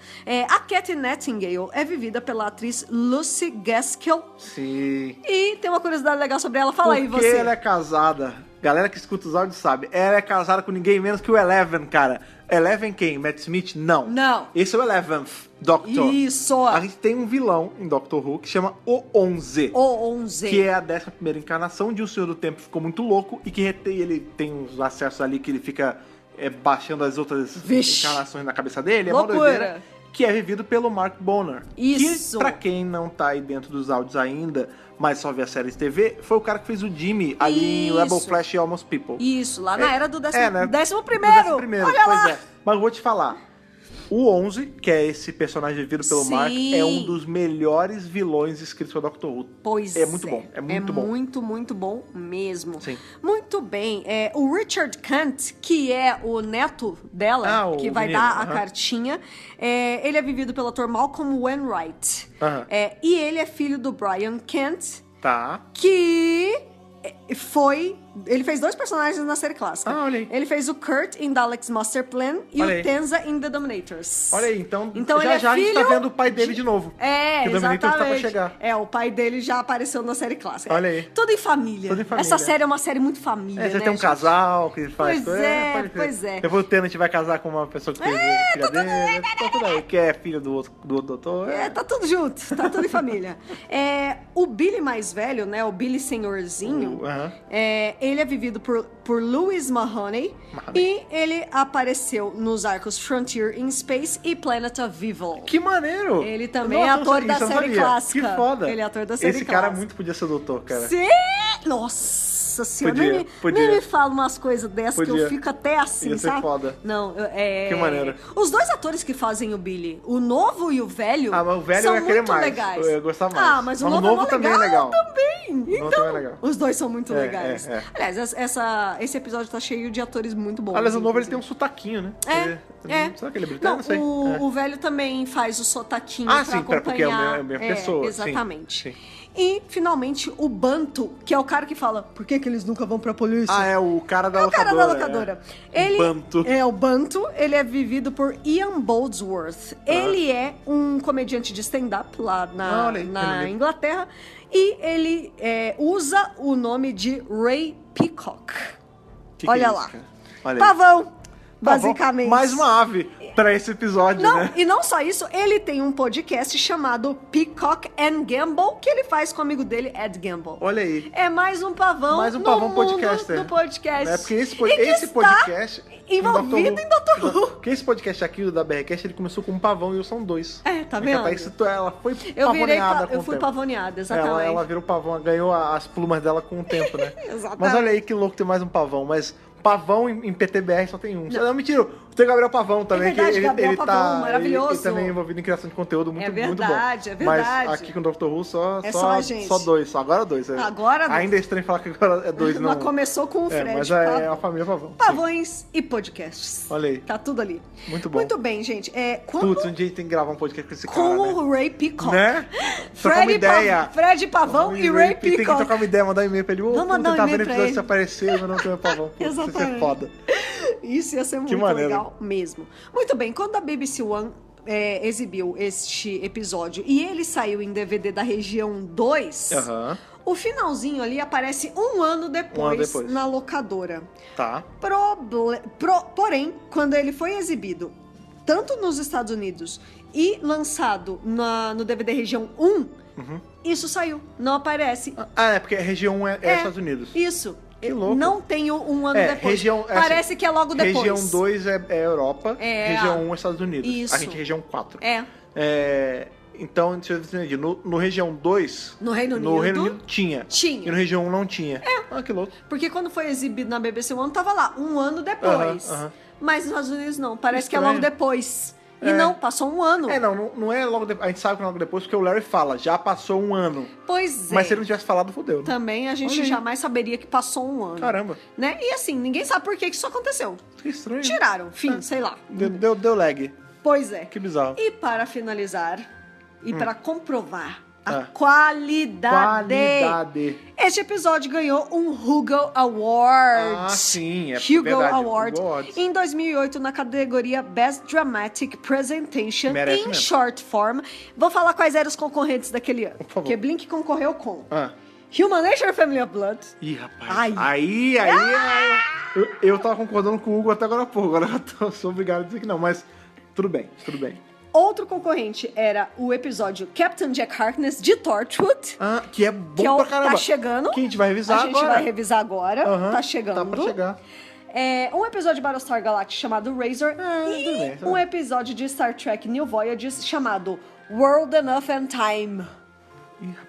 A Katy Nightingale é vivida pela atriz Lucy Gaskell. Sim. E tem uma curiosidade legal sobre ela. Fala aí, Porque você. ela é casada. Galera que escuta os áudios sabe. Ela é casada com ninguém menos que o Eleven, cara. Eleven quem? Matt Smith? Não. Não. Esse é o Eleventh Doctor. Isso. A gente tem um vilão em Doctor Who que chama o 11. O 11. Que é a 11ª encarnação de um Senhor do Tempo que ficou muito louco e que ele tem uns acessos ali que ele fica baixando as outras encarnações na cabeça dele. Loucura. É uma doideira. Que é vivido pelo Mark Bonner. Isso. Que, pra quem não tá aí dentro dos áudios ainda, mas só vê a série de TV, foi o cara que fez o Jimmy ali em Rebel Flash e Almost People. Isso, lá na era do 11º. né? Décimo Do primeiro. 11º, Olha pois lá. é. Mas eu vou te falar. O 11, que é esse personagem vivido pelo Sim. Mark, é um dos melhores vilões escritos por Doctor Who. Pois é. Muito bom, é muito bom. Muito, muito bom mesmo. Sim. Muito bem. O Richard Kent, que é o neto dela, que o vai menino, dar a cartinha, ele é vivido pelo ator Malcolm Wainwright. E ele é filho do Brian Kent, Tá. que ele fez 2 personagens na série clássica. Olha aí. Ele fez o Kurt em Dalek's Master Plan e Olha o aí. Tenza em The Dominators. Olha aí, então ele é já a gente tá filho vendo o pai dele de novo. Que o Dominator tá pra exatamente. chegar. O pai dele já apareceu na série clássica. Olha aí. Tudo em família. Tudo em família. Essa série é uma série muito família, Você né, tem um gente? casal que faz Pois é, pois é. Depois o Tennant vai casar com uma pessoa que fez filha dele. Tá tudo aí. Que é filho do outro doutor. Tá tudo junto, tá tudo em família. O Billy mais velho, né? O Billy senhorzinho, ele é vivido por Louis Mahoney. E ele apareceu nos arcos Frontier in Space e Planet of Evil. Que maneiro! Ele também é ator da isso eu não série sabia. clássica. Que foda! Ele é ator da série Esse clássica. cara muito podia ser doutor, cara. Sim! Nossa senhora, Podia. nem me fala umas coisas dessas que eu Podia. fico até assim, Ia ser sabe? foda. Não, Que maneiro. Os 2 atores que fazem o Billy, o novo e o velho, Mas o velho são eu ia querer muito mais. legais. Eu ia gostar mais. Mas o novo também é legal. também. novo Então, também é legal. os 2 são muito legais. é. Aliás, esse episódio tá cheio de atores muito bons. Aliás, o novo ele tem inclusive. um sotaquinho, né? Será que ele é britânico? Não, Não sei. o velho também faz o sotaquinho pra sim, acompanhar. porque é a mesma pessoa. Sim, Exatamente. sim. E, finalmente, o Banto, que é o cara que fala, por que eles nunca vão pra polícia? É o cara da É o locadora. cara da locadora. Ele Banto. é o Banto, ele é vivido por Ian Boldsworth. Ele é um comediante de stand-up lá Olha aí, na Inglaterra. E ele usa o nome de Ray Peacock. Que Olha é isso, lá. cara? Olha aí. Pavão, Tá bom. basicamente. Mais uma ave pra esse episódio, Não, né? e não só isso, ele tem um podcast chamado Peacock and Gamble, que ele faz com o amigo dele, Ed Gamble. Olha aí. É mais um pavão Mais um no pavão mundo podcaster. do podcast. É porque esse E que esse está podcast envolvido em Doctor Who. Porque esse podcast aqui, o da BRCast, ele começou com um pavão e eu são 2. Tá Porque vendo? a Thaís, ela foi Eu pavoneada com o fui tempo. pavoneada, exatamente. Ela virou pavão, ganhou as plumas dela com o tempo, né? Exatamente. Mas olha aí que louco, tem mais um pavão. Mas pavão em PTBR só tem um. Não, mentira. Tem o Gabriel Pavão também, verdade, que Gabriel ele Pavão, tá maravilhoso. ele também é envolvido em criação de conteúdo muito, muito bom. É verdade. Mas aqui com o Dr. Who só a gente. só dois, agora dois. Agora Ainda é estranho falar que agora é dois, não. Mas começou com o Fred. Mas é a família Pavão. Pavões e podcasts. Olha aí. Tá tudo ali. Muito bom. Muito bem, gente. Quando... Putz, um dia a gente tem que gravar um podcast com esse cara, com né? o Ray Peacock. Né? Trocar uma ideia. Fred Pavão e Ray Peacock. Tem que trocar uma ideia, mandar um e-mail pra ele. Vamos mandar um tentar e-mail ver pra episódio ele. se aparecer, mas não tem o Pavão. Pô, isso ia ser foda. Isso ia ser muito maneiro. legal mesmo. Muito bem, quando a BBC One exibiu este episódio e ele saiu em DVD da região 2, o finalzinho ali aparece um ano depois na locadora. Tá. Porém, quando ele foi exibido tanto nos Estados Unidos e lançado no DVD região 1, isso saiu, não aparece. Ah, é porque a região 1 é Estados Unidos. Isso. Que louco. Não tem um ano depois. Parece que é logo depois. Região 2 é Europa, região 1 é Estados Unidos. Isso. A gente é região 4. Então, deixa eu entender. No região 2... No Reino Unido tinha. E no região 1 não tinha. Ah, que louco. Porque quando foi exibido na BBC One, tava lá, um ano depois. Mas nos Estados Unidos não. Parece que é logo depois. E não, passou um ano. Não é logo depois. A gente sabe que é logo depois, porque o Larry fala, já passou um ano. Pois é. Mas se ele não tivesse falado, fodeu. Né? Também a gente jamais saberia que passou um ano. Caramba. Né? E assim, ninguém sabe por que isso aconteceu. Que estranho. Tiraram, sei lá. Deu lag. Pois é. Que bizarro. E para finalizar, e para comprovar a qualidade. Este episódio ganhou um Hugo Award. Ah, sim, é Hugo verdade. Award. Em 2008, na categoria Best Dramatic Presentation in Short Form. Vou falar quais eram os concorrentes daquele ano. Por favor. Porque Blink concorreu com Human Nature Family of Blood. Ih, rapaz. Aí. Eu tava concordando com o Hugo até agora há pouco. Agora eu sou obrigado a dizer que não, mas tudo bem. Outro concorrente era o episódio Captain Jack Harkness de Torchwood. Que é bom pra caramba. Tá chegando. Que a gente vai revisar agora. A gente vai revisar agora. Tá chegando. Tá pra chegar. Um episódio de Battlestar Galactica chamado Razor. E um episódio de Star Trek New Voyages chamado World Enough and Time. Ih, rapaz.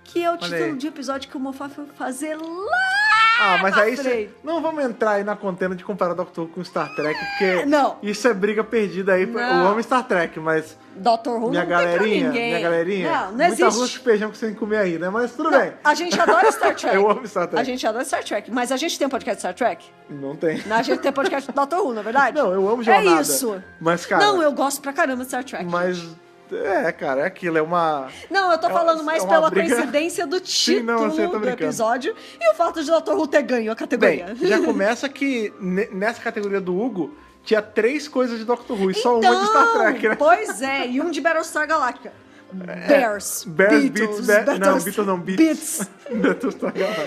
Que é o título de episódio que o Moffat foi fazer lá mas aí não vamos entrar aí na contenda de comparar Doctor Who com Star Trek, porque isso é briga perdida aí. Eu amo Star Trek, mas Doctor Who minha não galerinha, tem pra ninguém. Não Muita existe. Muita de feijão que você tem que comer aí, né? Mas tudo bem. A gente adora Star Trek. Eu amo Star Trek. A gente adora Star Trek, mas a gente tem um podcast de Star Trek? Não tem. A gente tem podcast do Doctor Who, não é verdade? Não, eu amo jornada. É isso. Mas, cara... Não, eu gosto pra caramba de Star Trek. Mas... cara, é aquilo, é uma... Não, eu tô falando mais pela briga... coincidência do título do episódio e o fato de Dr. Who ter ganho a categoria. Bem, já começa que nessa categoria do Hugo tinha 3 coisas de Doctor Who e só uma de Star Trek, né? Pois é, e um de Battlestar Galactica. Bears, Beatles, Beats.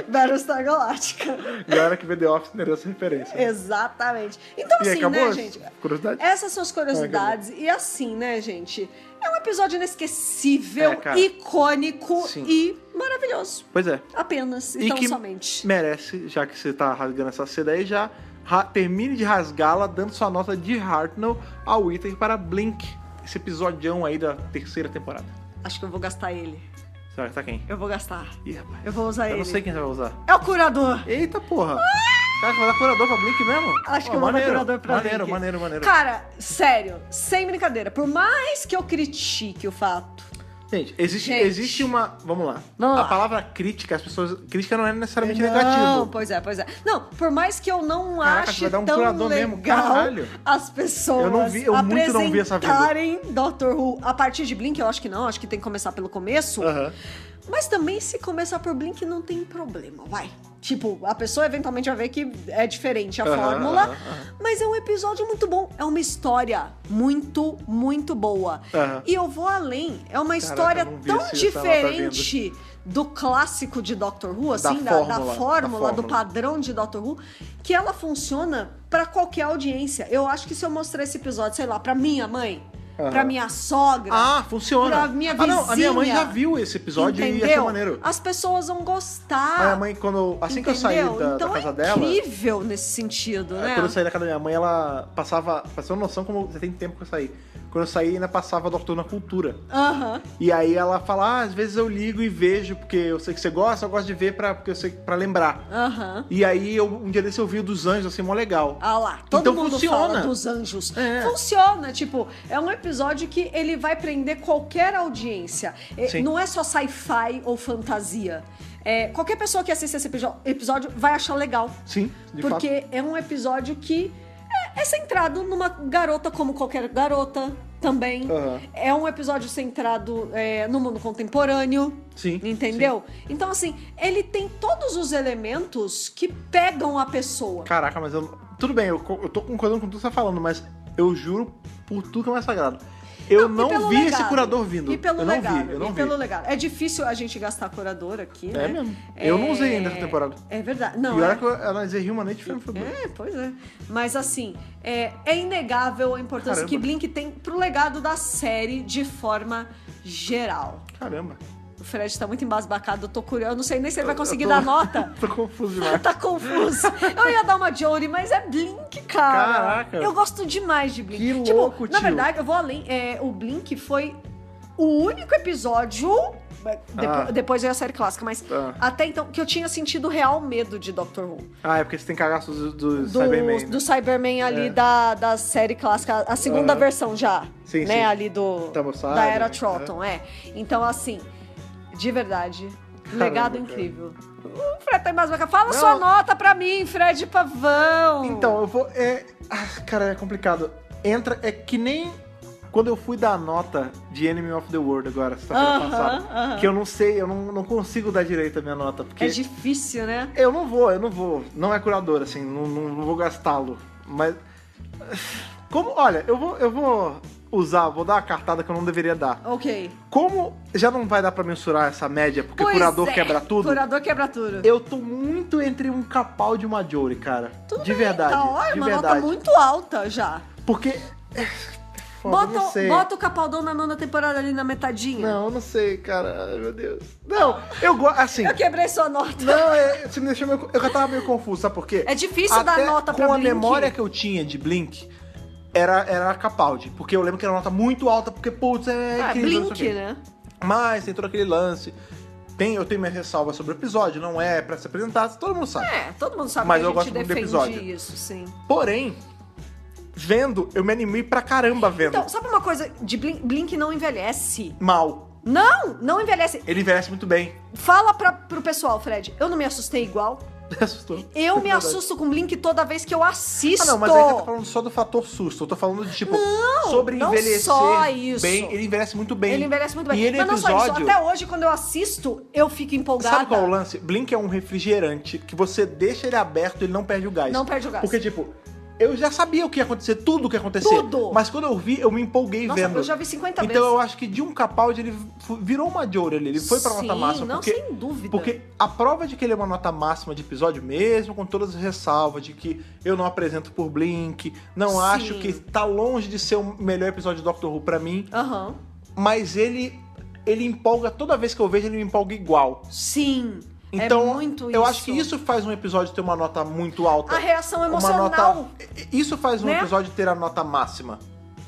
Battlestar Galactica. Galera que vê The Office entendeu essa referência. Exatamente. Então, assim, acabou, né, gente? Curiosidade? Essas são as curiosidades. E assim, né, gente? É um episódio inesquecível, icônico e maravilhoso. Pois é. Apenas, e então que somente. Merece, já que você tá rasgando essa seda aí, já termine de rasgá-la, dando sua nota de Hartnell ao Wither para Blink. Esse episódio aí da 3ª temporada. Acho que eu vou gastar ele. Você vai gastar quem? Eu vou gastar. Ih, rapaz. Eu vou usar ele. Eu não sei quem você vai usar. É o curador. Eita, porra. Cara, você vai dar curador pra Blink mesmo? Acho que eu vou dar curador pra Blink. Maneiro. Cara, sério, sem brincadeira. Por mais que eu critique o fato... Gente, existe uma... Vamos lá. A palavra crítica, as pessoas... Crítica não é necessariamente negativo. Não, pois é. Não, por mais que eu não ache tão legal as pessoas muito não vi essa vida. apresentarem Doctor Who a partir de Blink, eu acho que não. Acho que tem que começar pelo começo. Mas também, se começar por Blink, não tem problema, vai. Tipo, a pessoa eventualmente vai ver que é diferente a fórmula, mas é um episódio muito bom. É uma história muito, muito boa. E eu vou além. É uma história tão diferente do clássico de Doctor Who, assim, da fórmula, do padrão de Doctor Who, que ela funciona pra qualquer audiência. Eu acho que se eu mostrar esse episódio, sei lá, pra minha mãe, pra minha sogra. Funciona. Pra minha vizinha. A minha mãe já viu esse episódio e achou maneiro. As pessoas vão gostar. A minha mãe, assim que eu saí da casa dela... Então é incrível nesse sentido, né? Quando eu saí da casa da minha mãe, ela passava... Pra você ter uma noção como você tem tempo que eu saí. quando eu saí ainda passava Doutor na Cultura. Aham. E aí ela fala, às vezes eu ligo e vejo, porque eu sei que você gosta, eu gosto de ver porque eu sei pra lembrar. Aham. E aí um dia desse eu vi o dos Anjos, assim, mó legal. Ah lá, todo Então mundo funciona. fala dos Anjos. É. Funciona, tipo, é um episódio que ele vai prender qualquer audiência. Sim. Não é só sci-fi ou fantasia. Qualquer pessoa que assista esse episódio vai achar legal. Sim, de fato. Porque é um episódio que é centrado numa garota como qualquer garota também. Aham. É um episódio centrado no mundo contemporâneo. Sim, Entendeu? Então, assim, ele tem todos os elementos que pegam a pessoa. Caraca, mas tudo bem, eu tô concordando com tudo que você tá falando, mas eu juro por tudo que é mais sagrado. Eu não vi legado. esse curador vindo. E pelo eu não legado. vi, eu não vi. Pelo legado. É difícil a gente gastar curador aqui, né? É mesmo. Eu não usei ainda essa temporada. É verdade. Não, E olha que eu analisei Humanity foi bom. Pois é. Mas assim, é inegável a importância Caramba. que Blink tem pro legado da série de forma geral. Caramba. O Fred tá muito embasbacado, eu tô curioso. Eu não sei nem se ele vai conseguir Eu dar nota. Tô confuso demais. Tá confuso. Eu ia dar uma Jodie, mas é Blink, cara. Caraca. Eu gosto demais de Blink. Que louco, Na tio. verdade, eu vou além. O Blink foi o único episódio... Depois veio a série clássica, mas até então, que eu tinha sentido real medo de Doctor Who. Ah, é porque você tem cagaços do Cyberman. Né? Do Cyberman ali da série clássica, a segunda versão já. Sim, né? sim. Ali Tamosai, da era né? Troughton, Então, assim, de verdade, legado Caramba, incrível. O Fred tá embasbacado. Fala sua nota pra mim, Fred Pavão. Então, eu vou... cara, é complicado. É que nem quando eu fui dar a nota de Enemy of the World agora, sexta-feira passada. Que eu não sei, eu não consigo dar direito a minha nota. Porque É difícil, né? eu não vou. Não é curador, assim, não vou gastá-lo. Mas... Olha, eu vou vou dar uma cartada que eu não deveria dar. Ok. Como já não vai dar pra mensurar essa média, porque o curador quebra tudo. Curador quebra tudo. Eu tô muito entre um Capaldi e uma Jory, cara. Tudo de bem, verdade. Tá, olha, de uma verdade. nota muito alta já. Porque. Foda, não sei. Bota o Capaldão na nona temporada ali na metadinha. Não, eu não sei, cara. Ai, meu Deus. Não, eu gosto. Assim. Eu quebrei sua nota. Não, você me deixou eu já tava meio confuso, sabe por quê? É difícil dar nota pra Com a Blink. memória que eu tinha de Blink, era Capaldi. Porque eu lembro que era uma nota muito alta, porque, putz, incrível. Blink, né? Mas tem todo aquele lance. Eu tenho minha ressalva sobre o episódio, não é pra se apresentar, todo mundo sabe. Todo mundo sabe Mas que eu a gosto gente muito do defende episódio. isso, sim. Porém, vendo, eu me animei pra caramba vendo. Então, sabe uma coisa? De Blink não envelhece. Mal. Não envelhece. Ele envelhece muito bem. Fala pro pessoal, Fred, eu não me assustei igual. Assustou. Eu me Verdade. assusto com Blink toda vez que eu assisto. Ah, não, mas aí você tá falando só do fator susto. Eu tô falando de, tipo, sobre não envelhecer só isso. bem. Ele envelhece muito bem. Ele envelhece muito bem. E ele Mas não só isso, episódio... até hoje, quando eu assisto, eu fico empolgada. Sabe qual é o lance? Blink é um refrigerante que você deixa ele aberto e ele não perde o gás. Não perde o gás. Porque, tipo, eu já sabia o que ia acontecer, tudo o que ia acontecer. Tudo! Mas quando eu vi, eu me empolguei Nossa, vendo. eu já vi 50 então vezes. eu acho que de um Capaldi ele virou uma Jory ali. Ele foi pra nota Sim, máxima. não, porque, sem dúvida. Porque a prova de que ele é uma nota máxima de episódio, mesmo com todas as ressalvas de que eu não apresento por Blink, não Sim. acho que tá longe de ser o melhor episódio de Doctor Who pra mim, Aham. mas ele empolga, toda vez que eu vejo ele me empolga igual. Sim. Então, é muito eu acho que isso faz um episódio ter uma nota muito alta. A reação Uma emocional. nota, isso faz um né? episódio ter a nota máxima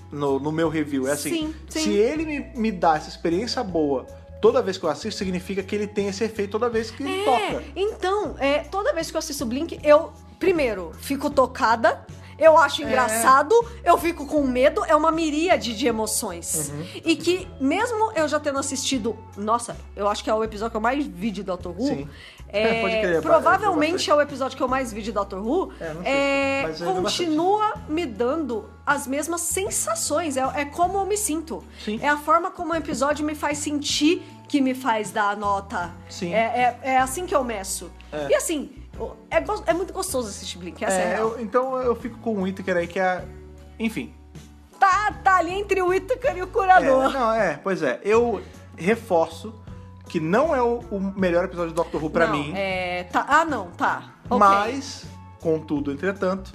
no meu review. É assim, Sim, sim. se ele me dá essa experiência boa toda vez que eu assisto, significa que ele tem esse efeito toda vez que ele toca. Então, toda vez que eu assisto Blink, eu, primeiro, fico tocada, eu acho engraçado, eu fico com medo, é uma miríade de emoções. E que, mesmo eu já tendo assistido, nossa, eu acho que é o episódio que eu mais vi de Doctor Who. Sim. Pode crer, Provavelmente é o episódio que eu mais vi de Doctor Who. Não sei, mas eu vi continua me dando as mesmas sensações. É como eu me sinto. Sim. É a forma como o episódio me faz sentir que me faz dar a nota. Sim. É assim que eu meço. E assim, é muito gostoso assistir Blink. Essa é a real. Então eu fico com o Whittaker aí, que é... Enfim. Tá ali entre o Whittaker e o Curador. Pois é. Eu reforço que não é o melhor episódio de Doctor Who pra mim. Tá. Ok. Mas, contudo, entretanto,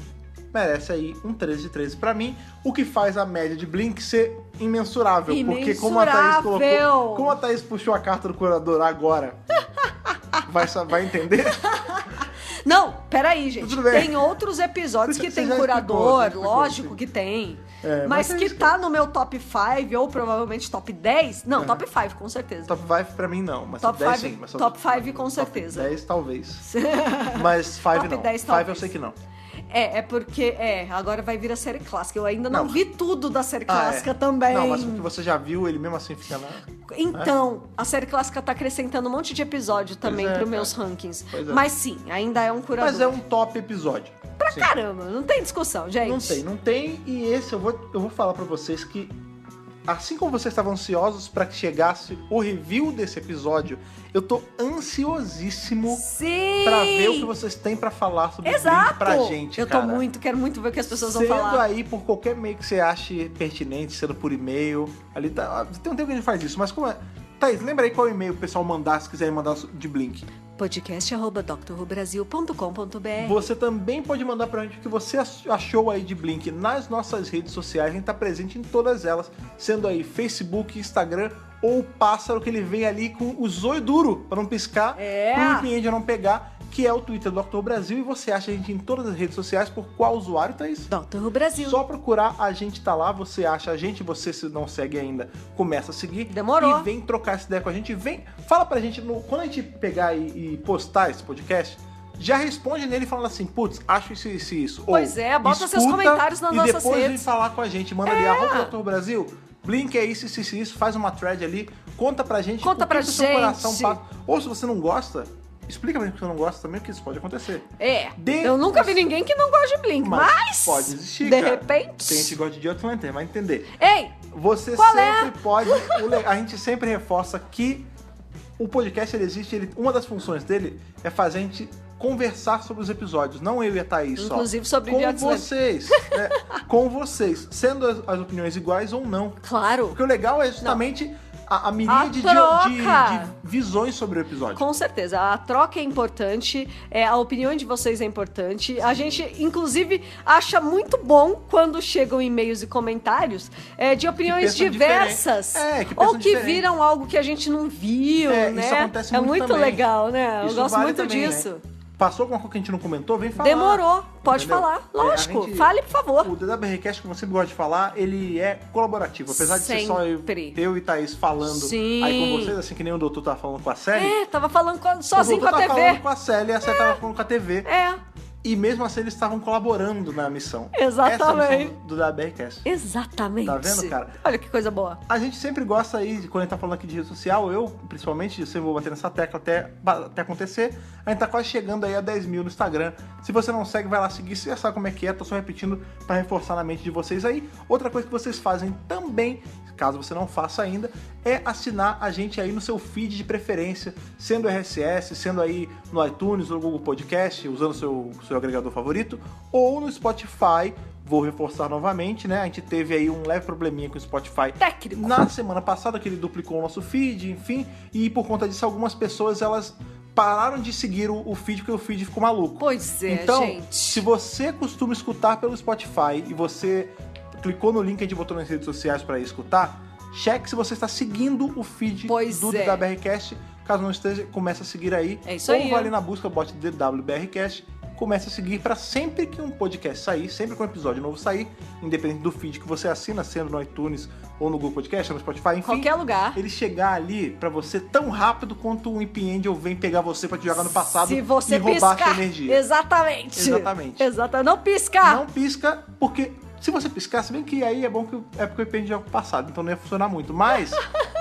merece aí um 13 de 13 pra mim, o que faz a média de Blink ser imensurável. Porque como a Thaís puxou a carta do Curador agora, vai entender? Não, peraí, gente. Tudo bem. Tem outros episódios que Você tem já curador, explicou, lógico sim. que tem. Mas mas é que isso, tá no meu top 5 ou provavelmente top 10. Não, top 5, com certeza. Top 5 pra mim não, mas Top 10 5, sim. Mas top 5 com certeza. Top 10 talvez. Mas 5 Top não. 10 5 eu talvez. sei que não. É porque, agora vai vir a série clássica. Eu ainda não Não. vi tudo da série clássica também. Não, mas o que você já viu, ele mesmo assim fica lá. Então, a série clássica tá acrescentando um monte de episódio também é, pros cara. meus rankings. Pois é. Mas sim, ainda é um curador. Mas é um top episódio. Pra Sim. caramba, não tem discussão, gente. Não tem. E esse eu vou falar pra vocês que, assim como vocês estavam ansiosos pra que chegasse o review desse episódio, eu tô ansiosíssimo Sim! pra ver o que vocês têm pra falar sobre Exato! Blink pra gente, Eu cara. quero muito ver o que as pessoas Sendo vão falar. aí por qualquer meio que você ache pertinente, sendo por e-mail, ali tá. Tem um tempo que a gente faz isso, mas como é. Thaís, lembra aí qual e-mail o pessoal mandar se quiser mandar de Blink. podcast@drrubrasil.com.br. Você também pode mandar pra gente o que você achou aí de Blink nas nossas redes sociais. A gente tá presente em todas elas, sendo aí Facebook, Instagram ou o pássaro que ele vem ali com o zóio duro pra não piscar, pro cliente não pegar, que é o Twitter do Dr. Brasil. E você acha a gente em todas as redes sociais por qual usuário, Thaís? Dr. Brasil. Só procurar, a gente tá lá, você acha a gente, você se não segue ainda, começa a seguir. Demorou. E vem trocar essa ideia com a gente, vem, fala pra gente, quando a gente pegar e postar esse podcast, já responde nele falando assim, putz, acho isso. Pois Ou, é, bota seus escuta comentários nas e nossas depois vem redes. falar com a gente, manda ali, @Dr. Brasil, Blink é isso, faz uma thread ali, conta pra gente Conta o pra que o seu gente. coração passa. Ou se você não gosta, explica pra gente que você não gosta também, porque isso pode acontecer. Eu nunca vi ninguém que não gosta de Blink, mas pode existir, de cara. repente... Tem gente que gosta de Outlander, vai entender. Ei, Você Qual sempre pode... A gente sempre reforça que o podcast, ele existe, uma das funções dele é fazer a gente conversar sobre os episódios, não eu e a Thaís só. Inclusive sobre com Idiotas vocês, né? Com vocês, sendo as opiniões iguais ou não. claro. Porque o legal é justamente a miríade troca. de visões sobre o episódio. Com certeza, a troca é importante, a opinião de vocês é importante. A gente, inclusive, acha muito bom quando chegam e-mails e comentários de opiniões pensam diversas. diferente. Que ou pensam que diferente. viram algo que a gente não viu, né? Isso acontece é muito muito também. legal, né? Eu Isso gosto vale muito também, disso. né? Passou alguma coisa que a gente não comentou? Vem falar. Demorou, pode Entendeu? falar. Lógico, A gente- fale, por favor. O DWRcast, como eu sempre gosto de falar, ele é colaborativo. Apesar de ser só Sempre. eu e Thaís falando Sim. aí com vocês, assim que nem o doutor tava falando com a Sally. Tava falando sozinho o com a doutor tava TV. falando com a Sally e a Sally tava falando com a TV. E mesmo assim eles estavam colaborando na missão. Exatamente. Essa é a missão do DWRcast. Exatamente. Tá vendo, cara? Olha que coisa boa. A gente sempre gosta aí, quando a gente tá falando aqui de rede social, eu, principalmente, eu sempre vou bater nessa tecla até acontecer. A gente tá quase chegando aí a 10 mil no Instagram. Se você não segue, vai lá seguir, você já sabe como é que é, tô só repetindo pra reforçar na mente de vocês aí. Outra coisa que vocês fazem também, caso você não faça ainda, é assinar a gente aí no seu feed de preferência, sendo RSS, sendo aí no iTunes, no Google Podcast, usando o seu agregador favorito, ou no Spotify. Vou reforçar novamente, né? A gente teve aí um leve probleminha com o Spotify Técnico. na semana passada, que ele duplicou o nosso feed, enfim, e por conta disso algumas pessoas, elas pararam de seguir o feed, porque o feed ficou maluco. Pois é, Então, gente. se você costuma escutar pelo Spotify e você clicou no link que a gente botou nas redes sociais para escutar, cheque se você está seguindo o feed do DWRcast. Caso não esteja, comece a seguir aí. É isso ou aí. vai ali na busca, bote DWRcast, comece a seguir para sempre que um podcast sair, sempre que um episódio novo sair, independente do feed que você assina, sendo no iTunes ou no Google Podcast, ou no Spotify, enfim. Qualquer lugar. Ele chegar ali para você tão rápido quanto um Happy Angel vem pegar você para te jogar no passado Se você e roubar piscar. sua energia. Exatamente. Não piscar. Não pisca, porque se você piscar, se bem que aí é bom que é porque eu depende de algo passado, então não ia funcionar muito. Mas,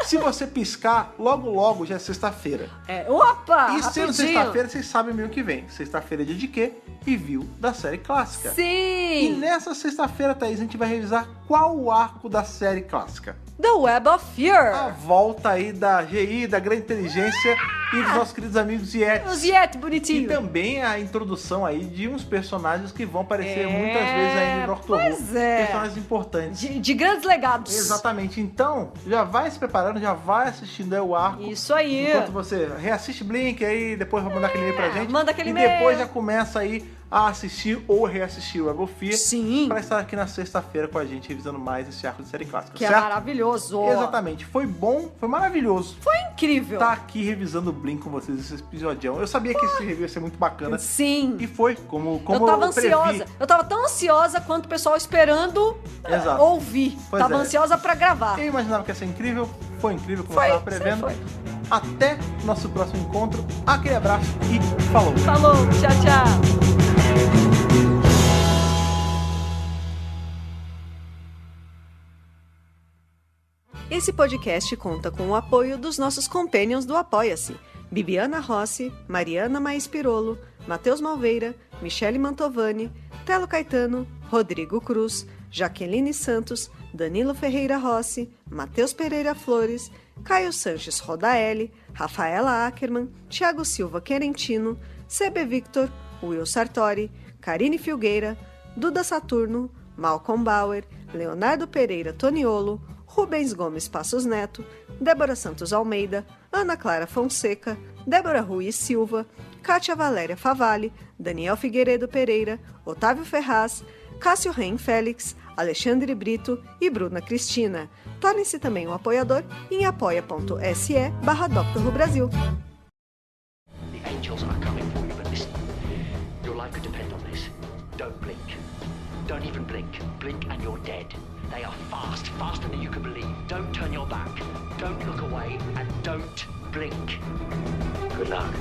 se você piscar, logo já é sexta-feira. Opa! E sendo rapidinho. sexta-feira, vocês sabem meio que vem. Sexta-feira é dia de quê? Review da série clássica. Sim! E nessa sexta-feira, Thaís, a gente vai revisar qual o arco da série clássica. The Web of A Fear. volta aí da GI, da grande inteligência e dos nossos queridos amigos Yetis. Os Yeti, E bonitinho. também a introdução aí de uns personagens que vão aparecer muitas vezes aí no Doctor Who. Pois é. Personagens importantes. De grandes legados. Exatamente. Então, já vai se preparando, já vai assistindo aí o arco. Isso aí. Enquanto você reassiste Blink aí, depois vai mandar aquele e-mail pra gente. manda aquele e e-mail. depois já começa aí a assistir ou reassistir o Egofia. Sim. Pra estar aqui na sexta-feira com a gente, revisando mais esse arco de série clássica, Que certo? é maravilhoso. Exatamente. Foi bom, foi maravilhoso. Foi incrível. Tá aqui revisando o Blink com vocês, esse episodião. Eu sabia que esse review ia ser muito bacana. Sim. E foi, como eu tava previ. ansiosa. Eu tava tão ansiosa quanto o pessoal esperando Exato. ouvir. Pois tava é. ansiosa pra gravar. Eu imaginava que ia ser incrível. Foi incrível, como Foi, eu tava prevendo. foi. Até nosso próximo encontro. Aquele abraço e falou. Falou, tchau, tchau. Esse podcast conta com o apoio dos nossos companions do Apoia-se: Bibiana Rossi, Mariana Maes Pirolo, Matheus Malveira, Michele Mantovani, Telo Caetano, Rodrigo Cruz, Jaqueline Santos, Danilo Ferreira Rossi, Matheus Pereira Flores, Caio Sanches Rodaelli, Rafaela Ackerman, Thiago Silva Querentino, CB Victor, Will Sartori, Karine Filgueira, Duda Saturno, Malcolm Bauer, Leonardo Pereira Toniolo, Rubens Gomes Passos Neto, Débora Santos Almeida, Ana Clara Fonseca, Débora Rui Silva, Kátia Valéria Favalli, Daniel Figueiredo Pereira, Otávio Ferraz, Cássio Reim Félix, Alexandre Brito e Bruna Cristina. Torne-se também um apoiador em apoia.se/Dr. Who Brasil. The angels are coming for you, but listen, your life could depend on this. Don't blink. Don't even blink. Blink and you're dead. They are fast, faster than you can believe. Don't turn your back. Don't look away and don't blink. Good luck.